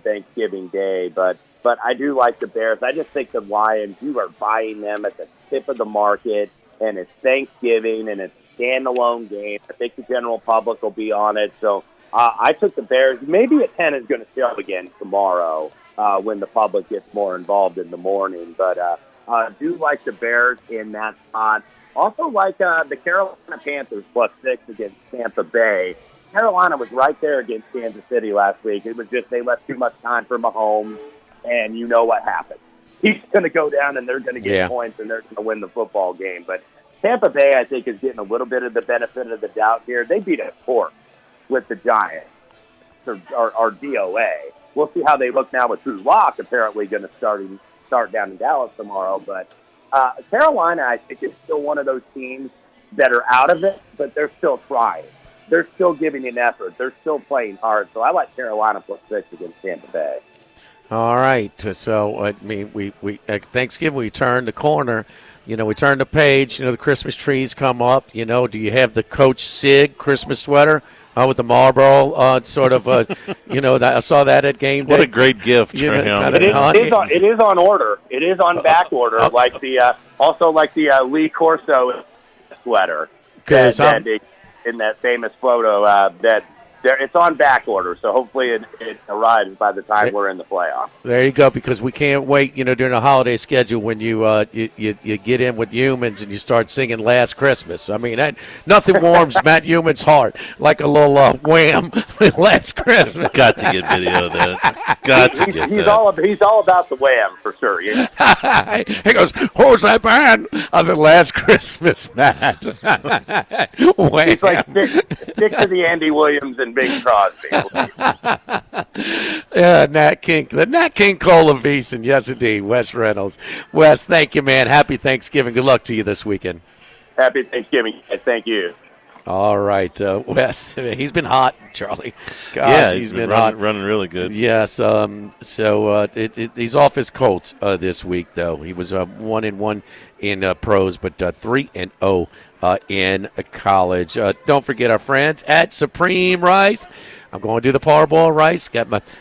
Thanksgiving Day, but I do like the Bears. I just think the Lions, you are buying them at the tip of the market, and it's Thanksgiving, and it's a standalone game. I think the general public will be on it, so I took the Bears. Maybe a 10 is going to show again tomorrow. When the public gets more involved in the morning. But do like the Bears in that spot. Also like the Carolina Panthers +6 against Tampa Bay. Carolina was right there against Kansas City last week. It was just they left too much time for Mahomes, and you know what happened. He's going to go down, and they're going to get points, and they're going to win the football game. But Tampa Bay, I think, is getting a little bit of the benefit of the doubt here. They beat a horse with the Giants, or DOA. We'll see how they look now with Drew Lock apparently going to start down in Dallas tomorrow. But Carolina, I think, is still one of those teams that are out of it, but they're still trying. They're still giving an effort. They're still playing hard. So I like Carolina +6 against Tampa Bay.
All right. So, I mean, we at Thanksgiving, we turn the corner. You know, we turn the page. You know, the Christmas trees come up. You know, do you have the Coach Sig Christmas sweater? With the Marlboro sort of, you know, I saw that at game day.
What a great gift for him.
It is on order. It is on back order, like the Lee Corso sweater. Because in that famous photo, it's on back order. So hopefully it arrives by the time we're in the playoffs.
There you go. Because we can't wait. You know, during the holiday schedule when you get in with humans and you start singing "Last Christmas." I mean, nothing warms Matt Human's heart like a little wham "Last Christmas."
Got to get video of that. Got to get that.
He's all about the wham for sure. Yeah.
He goes, "Who's that band?" I said, "Last Christmas, Matt." Wham.
He's like stick to the Andy Williams and Bing Crosby.
Yeah, Nat King. The Nat King Cole of Easton. Yes, indeed. Wes Reynolds. Wes, thank you, man. Happy Thanksgiving. Good luck to you this weekend.
Happy Thanksgiving. Thank you.
All right, Wes. He's been hot, Charlie. Gosh,
yeah,
he's been hot.
Running really good.
Yes. He's off his Colts this week, though. He was 1-1 in pros, but 3-0 in college. Don't forget our friends at Supreme Rice. I'm going to do the parboil rice.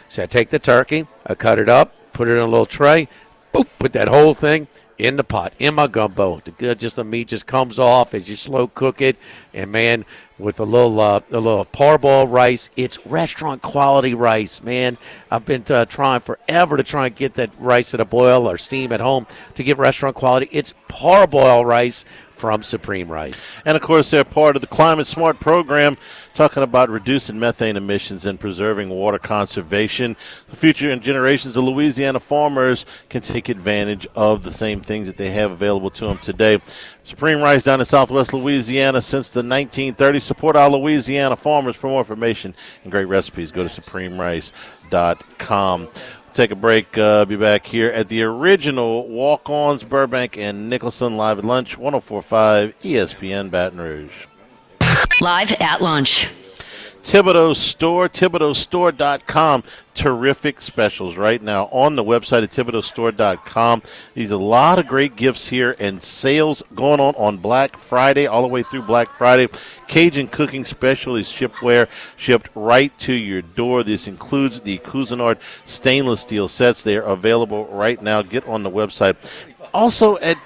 So I take the turkey, I cut it up, put it in a little tray, boop, put that whole thing in the pot, in my gumbo. The meat just comes off as you slow cook it, and man, with a little parboiled rice, it's restaurant quality rice, man. I've been trying forever to try and get that rice at a boil or steam at home to get restaurant quality. It's parboiled rice from Supreme Rice.
And, of course, they're part of the Climate Smart program, talking about reducing methane emissions and preserving water conservation. The future and generations of Louisiana farmers can take advantage of the same things that they have available to them today. Supreme Rice down in Southwest Louisiana since the 1930s. Support our Louisiana farmers. For more information and great recipes, go to supremerice.com. Take a break. Be back here at the original Walk-Ons, Burbank and Nicholson, live at lunch, 104.5 ESPN Baton Rouge.
Live at lunch.
Thibodeau Store, ThibodeauStore.com. Terrific specials right now on the website at ThibodeauStore.com. These are a lot of great gifts here and sales going on Black Friday, all the way through Black Friday. Cajun cooking specialties, shipware shipped right to your door. This includes the Cuisinart stainless steel sets. They are available right now. Get on the website. Also, at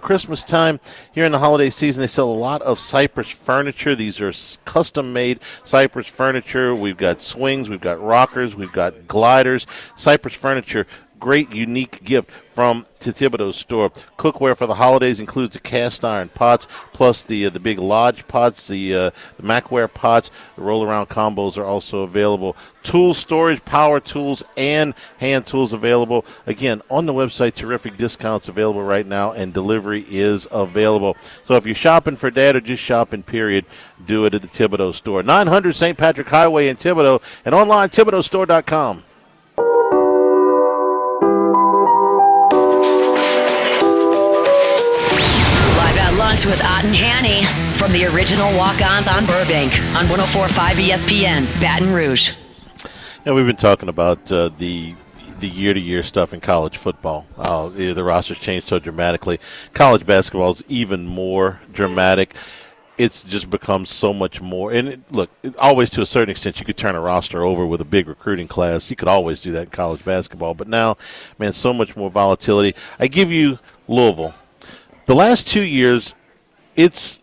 Christmas time, here in the holiday season, they sell a lot of Cypress furniture. These are custom-made Cypress furniture. We've got swings, we've got rockers, we've got gliders. Cypress furniture, great, unique gift from Thibodeau's store. Cookware for the holidays includes the cast iron pots, plus the big Lodge pots, the Macware pots. The roll-around combos are also available. Tool storage, power tools, and hand tools available. Again, on the website, terrific discounts available right now, and delivery is available. So if you're shopping for Dad or just shopping, period, do it at the Thibodeau store. 900 St. Patrick Highway in Thibodeau, and online, ThibodeauStore.com.
Lunch with Ott and Hanny from the original Walk-Ons on Burbank on 104.5 ESPN, Baton Rouge.
Yeah, we've been talking about the year-to-year stuff in college football. The rosters changed so dramatically. College basketball is even more dramatic. It's just become so much more. And look, always to a certain extent, you could turn a roster over with a big recruiting class. You could always do that in college basketball. But now, man, so much more volatility. I give you Louisville. The last 2 years, it's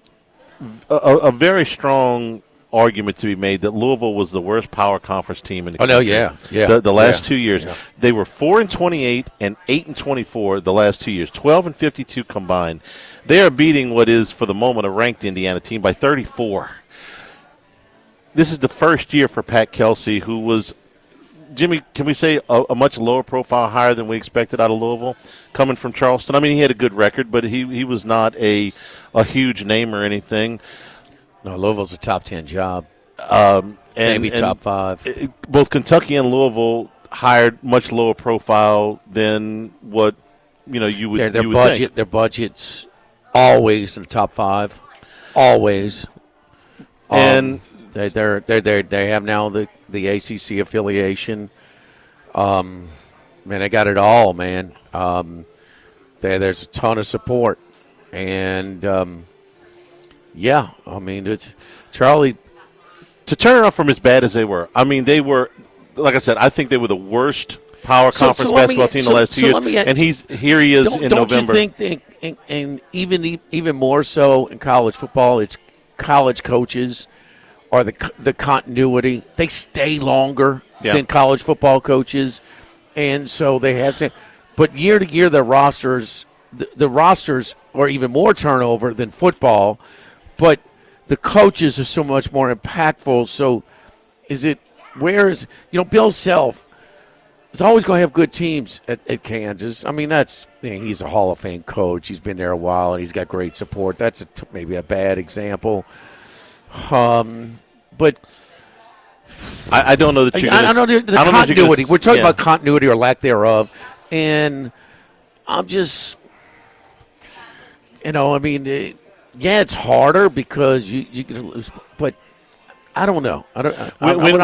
a very strong argument to be made that Louisville was the worst power conference team in the country.
Oh, no, yeah.
The last 2 years. Yeah. They were 4-28 and 8-24 the last 2 years, 12-52 combined. They are beating what is, for the moment, a ranked Indiana team by 34. This is the first year for Pat Kelsey, who was, Jimmy, can we say a much lower profile, higher than we expected out of Louisville, coming from Charleston? I mean, he had a good record, but he was not a huge name or anything.
No, Louisville's a top 10 job.
Maybe
top 5.
Both Kentucky and Louisville hired much lower profile than what you would.
Their
you would
budget,
think.
Their budget's always in the top 5, always.
And
they have now the ACC affiliation. Man, they got it all, man. There's a ton of support, and yeah, I mean, it's Charlie.
To turn it off from as bad as they were. I mean, they were, like I said, I think they were the worst power conference basketball team the last 2 years. And he is in November.
Don't you think, and even more so in college football, it's college coaches are the continuity. They stay longer than college football coaches, and so they have. But year to year, the rosters are even more turnover than football, but the coaches are so much more impactful. So Bill Self is always going to have good teams at Kansas. I mean, he's a Hall of Fame coach. He's been there a while, and he's got great support. That's maybe a bad example. But
I don't know that you're
I don't know the continuity. We're talking about continuity or lack thereof. And I'm just, I mean, it's harder because you can lose, but I don't know.
When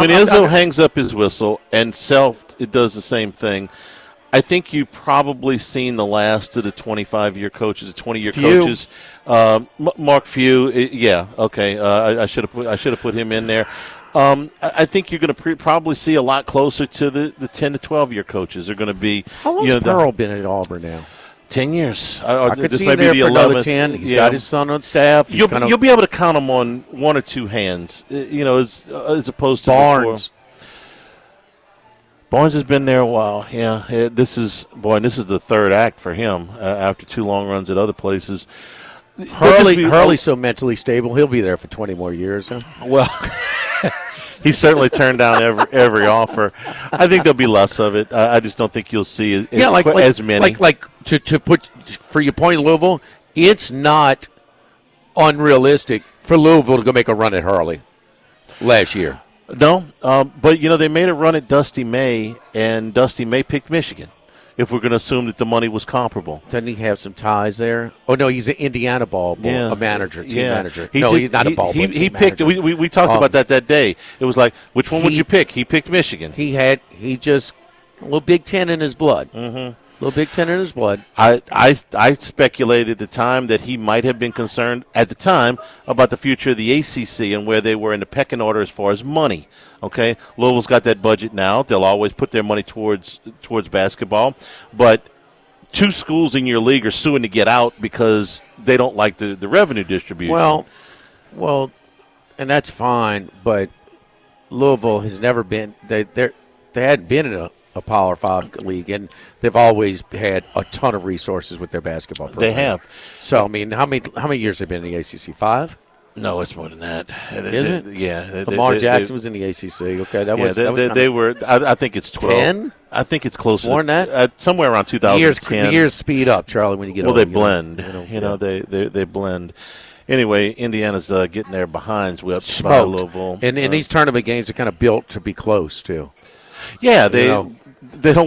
Izzo hangs up his whistle and it does the same thing, I think you've probably seen the last of the 25-year coaches, the 20-year coaches. Mark Few, okay. I should have put him in there. I think you're going to probably see a lot closer to the 10 to 12-year coaches. Are going to be.
How long has Pearl been at Auburn now?
10 years.
I could see him there for another 10. He's got his son on staff.
You'll be able to count him on one or two hands, as opposed to
Barnes.
Before. Barnes has been there a while. Yeah, this is the third act for him after 2 long runs at other places.
Hurley's so mentally stable, he'll be there for 20 more years. Huh?
Well, he certainly turned down every offer. I think there'll be less of it. I just don't think you'll see as many.
Like to put for your point, Louisville, it's not unrealistic for Louisville to go make a run at Hurley last year.
No, but they made a run at Dusty May, and Dusty May picked Michigan. If we're going to assume that the money was comparable,
doesn't he have some ties there? Oh no, he's an Indiana ball a manager, team manager. He's not a ball.
He picked. We talked about that day. It was like, which one would you pick? He picked Michigan.
He just a little Big Ten in his blood. Mm-hmm. Little Big Ten in his blood.
I speculated at the time that he might have been concerned at the time about the future of the ACC and where they were in the pecking order as far as money. Okay, Louisville's got that budget now. They'll always put their money towards basketball, but 2 schools in your league are suing to get out because they don't like the revenue distribution.
Well, and that's fine, but Louisville has never been. They hadn't been in a Power 5 league, and they've always had a ton of resources with their basketball program.
They have.
So, I mean, how many years have been in the ACC? 5?
No, it's more than that.
Is it?
Yeah.
Lamar Jackson was in the ACC. Okay, that was.
They were. I think it's 12.
10.
I think it's close.
More than that.
Somewhere around 2010.
The years speed up, Charlie. When you get
well,
older,
they blend. They blend. Anyway, Indiana's getting their behinds whipped by Louisville.
And these tournament games are kind of built to be close too.
Yeah, they don't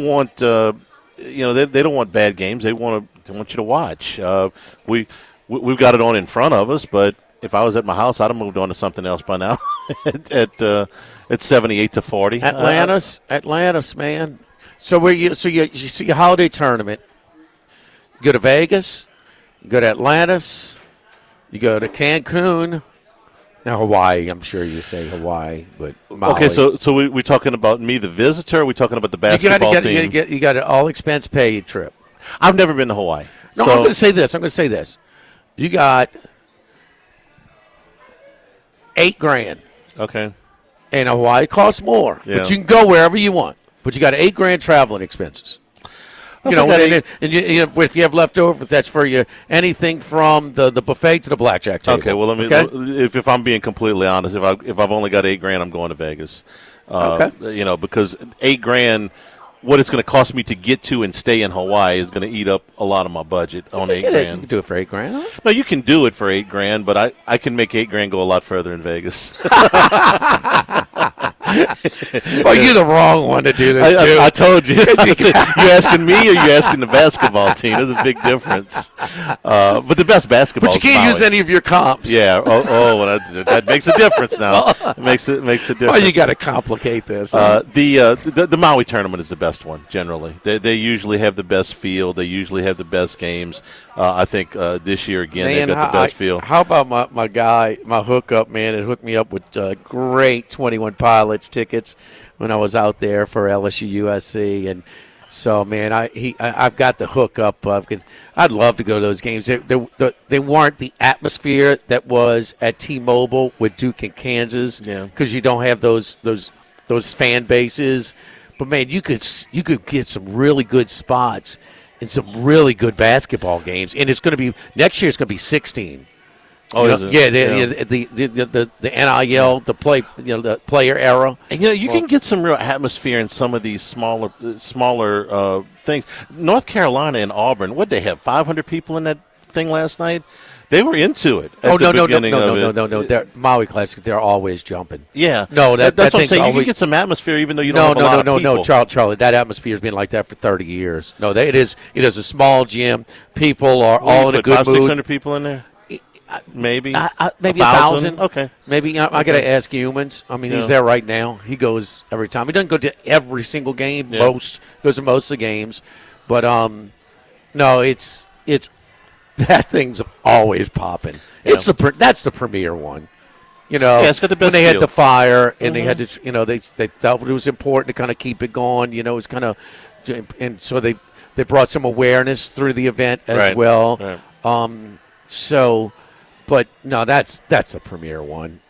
want they don't want bad games. They want you to watch. We've got it on in front of us, but if I was at my house, I'd have moved on to something else by now. at 78-40.
Atlantis, man. So you see a holiday tournament. You go to Vegas. You go to Atlantis. You go to Cancun. Now Hawaii. I'm sure you say Hawaii, but Maui.
Okay. So we're talking about me, the visitor. Or are we talking about the basketball team?
You got an all expense paid trip.
I've never been to Hawaii.
No, I'm going to say this. You got $8,000.
Okay.
And Hawaii costs more, but you can go wherever you want. But you got $8,000 traveling expenses. If you have leftover, that's for you. Anything from the buffet to the blackjack table.
Okay. Well, if I'm being completely honest, if I've only got $8,000, I'm going to Vegas. Okay. Because $8,000. What it's going to cost me to get to and stay in Hawaii is going to eat up a lot of my budget on $8,000.
You can do it for $8,000. Huh?
No, you can do it for $8,000, but I can make $8,000 go a lot further in Vegas.
Well, you're the wrong one to do this, too.
I told you. You asking me or you asking the basketball team? There's a big difference. But the best basketball.
But you can't use any of your comps.
Yeah. Well, that makes a difference now. It makes a difference.
Well, you got to complicate this.
The Maui tournament is the best one generally. They usually have the best field. They usually have the best games. I think this year again they've got the best field.
How about my guy, my hookup man? It hooked me up with great 21 Pilots tickets when I was out there for LSU USC, and so man, I've got the hookup. I'd love to go to those games. They weren't the atmosphere that was at T-Mobile with Duke and Kansas, because you don't have those fan bases. But man, you could get some really good spots and some really good basketball games, and it's going to be next year. It's going to be 16.
Oh,
the NIL, the player era.
And you can get some real atmosphere in some of these smaller things. North Carolina and Auburn, what they have 500 people in that thing last night. They were into it.
No. They're Maui Classic. They're always jumping.
Yeah.
No,
that's what I'm saying. You can get some atmosphere even though you don't have a lot of people.
No, Charlie. That atmosphere has been like that for 30 years. No, it is a small gym. People are all in a good mood.
500-600 people in there. Maybe
1,000.
Okay.
Maybe I got to ask Humans. I mean, he's there right now. He goes every time. He doesn't go to every single game.
Yeah.
Goes to most of the games, but no, it's that thing's always popping.
Yeah.
That's the premier one.
It's got the best
when they had
feel.
the fire and they had to, they thought it was important to kind of keep it going. It was kind of, and so they brought some awareness through the event as well.
Right.
But no, that's a premier one.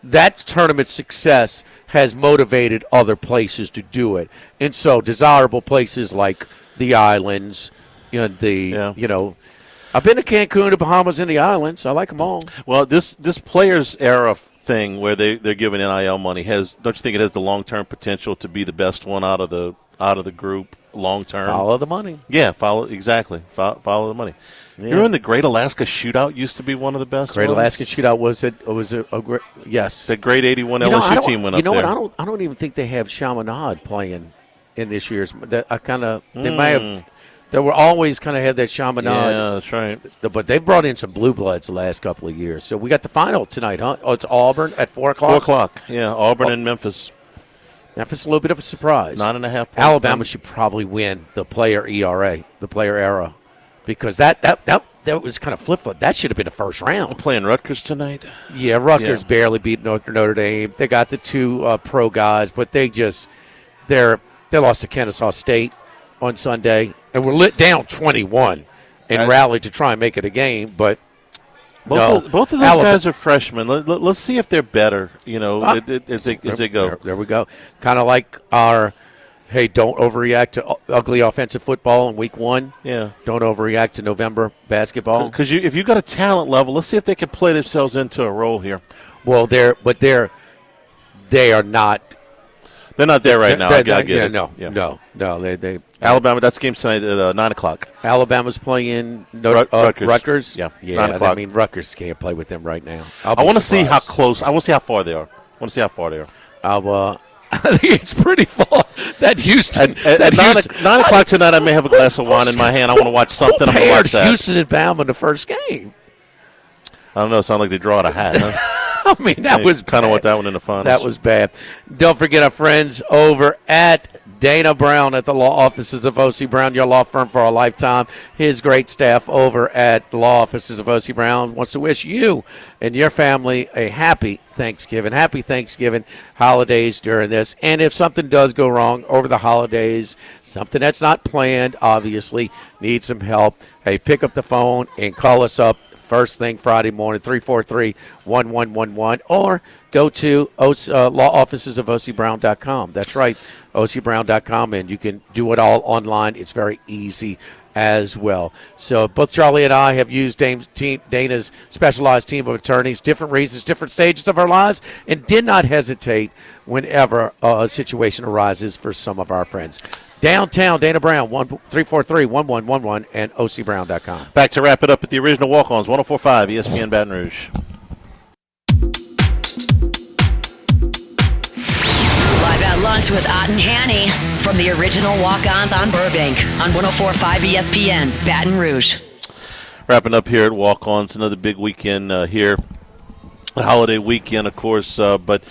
That tournament success has motivated other places to do it, and so desirable places like the islands, I've been to Cancun, the Bahamas, and the islands. I like them all.
Well, this players era thing where they're giving NIL money don't you think it has the long term potential to be the best one out of the group long term?
Follow the money.
Yeah, follow the money. Yeah. You remember the Great Alaska Shootout used to be one of the best.
Great
ones?
Alaska Shootout was a great, yes.
The Great 81 LSU team went up there.
You know what? I don't even think they have Chaminade playing in this year's. They may have. They were always kind of had that Chaminade.
Yeah, that's right.
But they've brought in some blue bloods the last couple of years. So we got the final tonight, huh? Oh, it's Auburn at 4 o'clock.
4 o'clock. Yeah, Auburn and Memphis.
Memphis a little bit of a surprise.
9.5.
Alabama should probably win the player era, because that was kind of flip-flop. That should have been the first round.
I'm playing Rutgers tonight.
Yeah, Rutgers barely beat Notre Dame. They got the two pro guys, but they lost to Kennesaw State on Sunday, and were lit down 21 and rallied to try and make it a game, but
both of those guys are freshmen. Let's see if they're better, as they go.
There we go. Kind of like our Hey, don't overreact to ugly offensive football in week 1.
Yeah.
Don't overreact to November basketball.
Because if you've got a talent level, let's see if they can play themselves into a role here.
Well, they are not.
They're not there right now. I get it.
No. They
Alabama. That's game tonight at 9:00.
Alabama's playing
Rutgers.
Yeah,
9 o'clock.
I mean, Rutgers can't play with them right now.
I want to see how close. I want to see how far they are.
I think it's pretty far. That Houston.
At 9 o'clock tonight, I may have a glass of wine in my hand. I want to watch something. I'm going to watch that.
Houston and Bama in the first game.
I don't know. It sounds like they draw out a hat. Huh?
I mean, that was
kind of what that one in the finals.
That was bad. Don't forget our friends over at Dana Brown at the law offices of O.C. Brown, your law firm for a lifetime. His great staff over at the law offices of O.C. Brown wants to wish you and your family a happy Thanksgiving. Happy Thanksgiving holidays during this. And if something does go wrong over the holidays, something that's not planned, obviously, need some help, hey, pick up the phone and call us up first thing Friday morning, 343-1111, or go to law offices of ocbrown.com. That's right, ocbrown.com, and you can do it all online. It's very easy as well. So both Charlie and I have used Dana's specialized team of attorneys, different reasons, different stages of our lives, and did not hesitate whenever a situation arises for some of our friends. Downtown, Dana Brown, 343-1111, and ocbrown.com.
Back to wrap it up at the original Walk-Ons, 104.5 ESPN Baton Rouge.
Live at lunch with Ott and Hanny from the original Walk-Ons on Burbank on 104.5 ESPN Baton Rouge.
Wrapping up here at Walk-Ons, another big weekend here. The holiday weekend, of course, but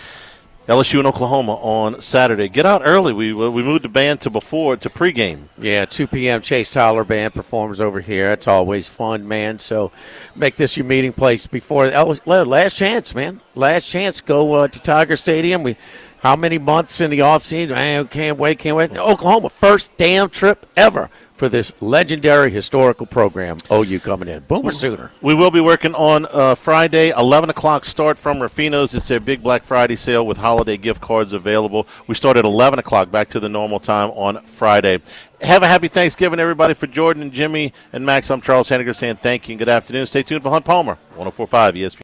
LSU and Oklahoma on Saturday. Get out early. We moved the band to pregame.
Yeah, 2 p.m. Chase Tyler Band performs over here. It's always fun, man. So make this your meeting place before last chance, man. Last chance. Go to Tiger Stadium. How many months in the offseason? Man, can't wait. Oklahoma, first damn trip ever for this legendary historical program. OU coming in. Boomer Sooner.
We will be working on Friday, 11 o'clock start from Rufino's. It's their big Black Friday sale with holiday gift cards available. We start at 11 o'clock, back to the normal time on Friday. Have a happy Thanksgiving, everybody. For Jordan and Jimmy and Max, I'm Charles Henniger saying thank you and good afternoon. Stay tuned for Hunt Palmer, 104.5 ESPN.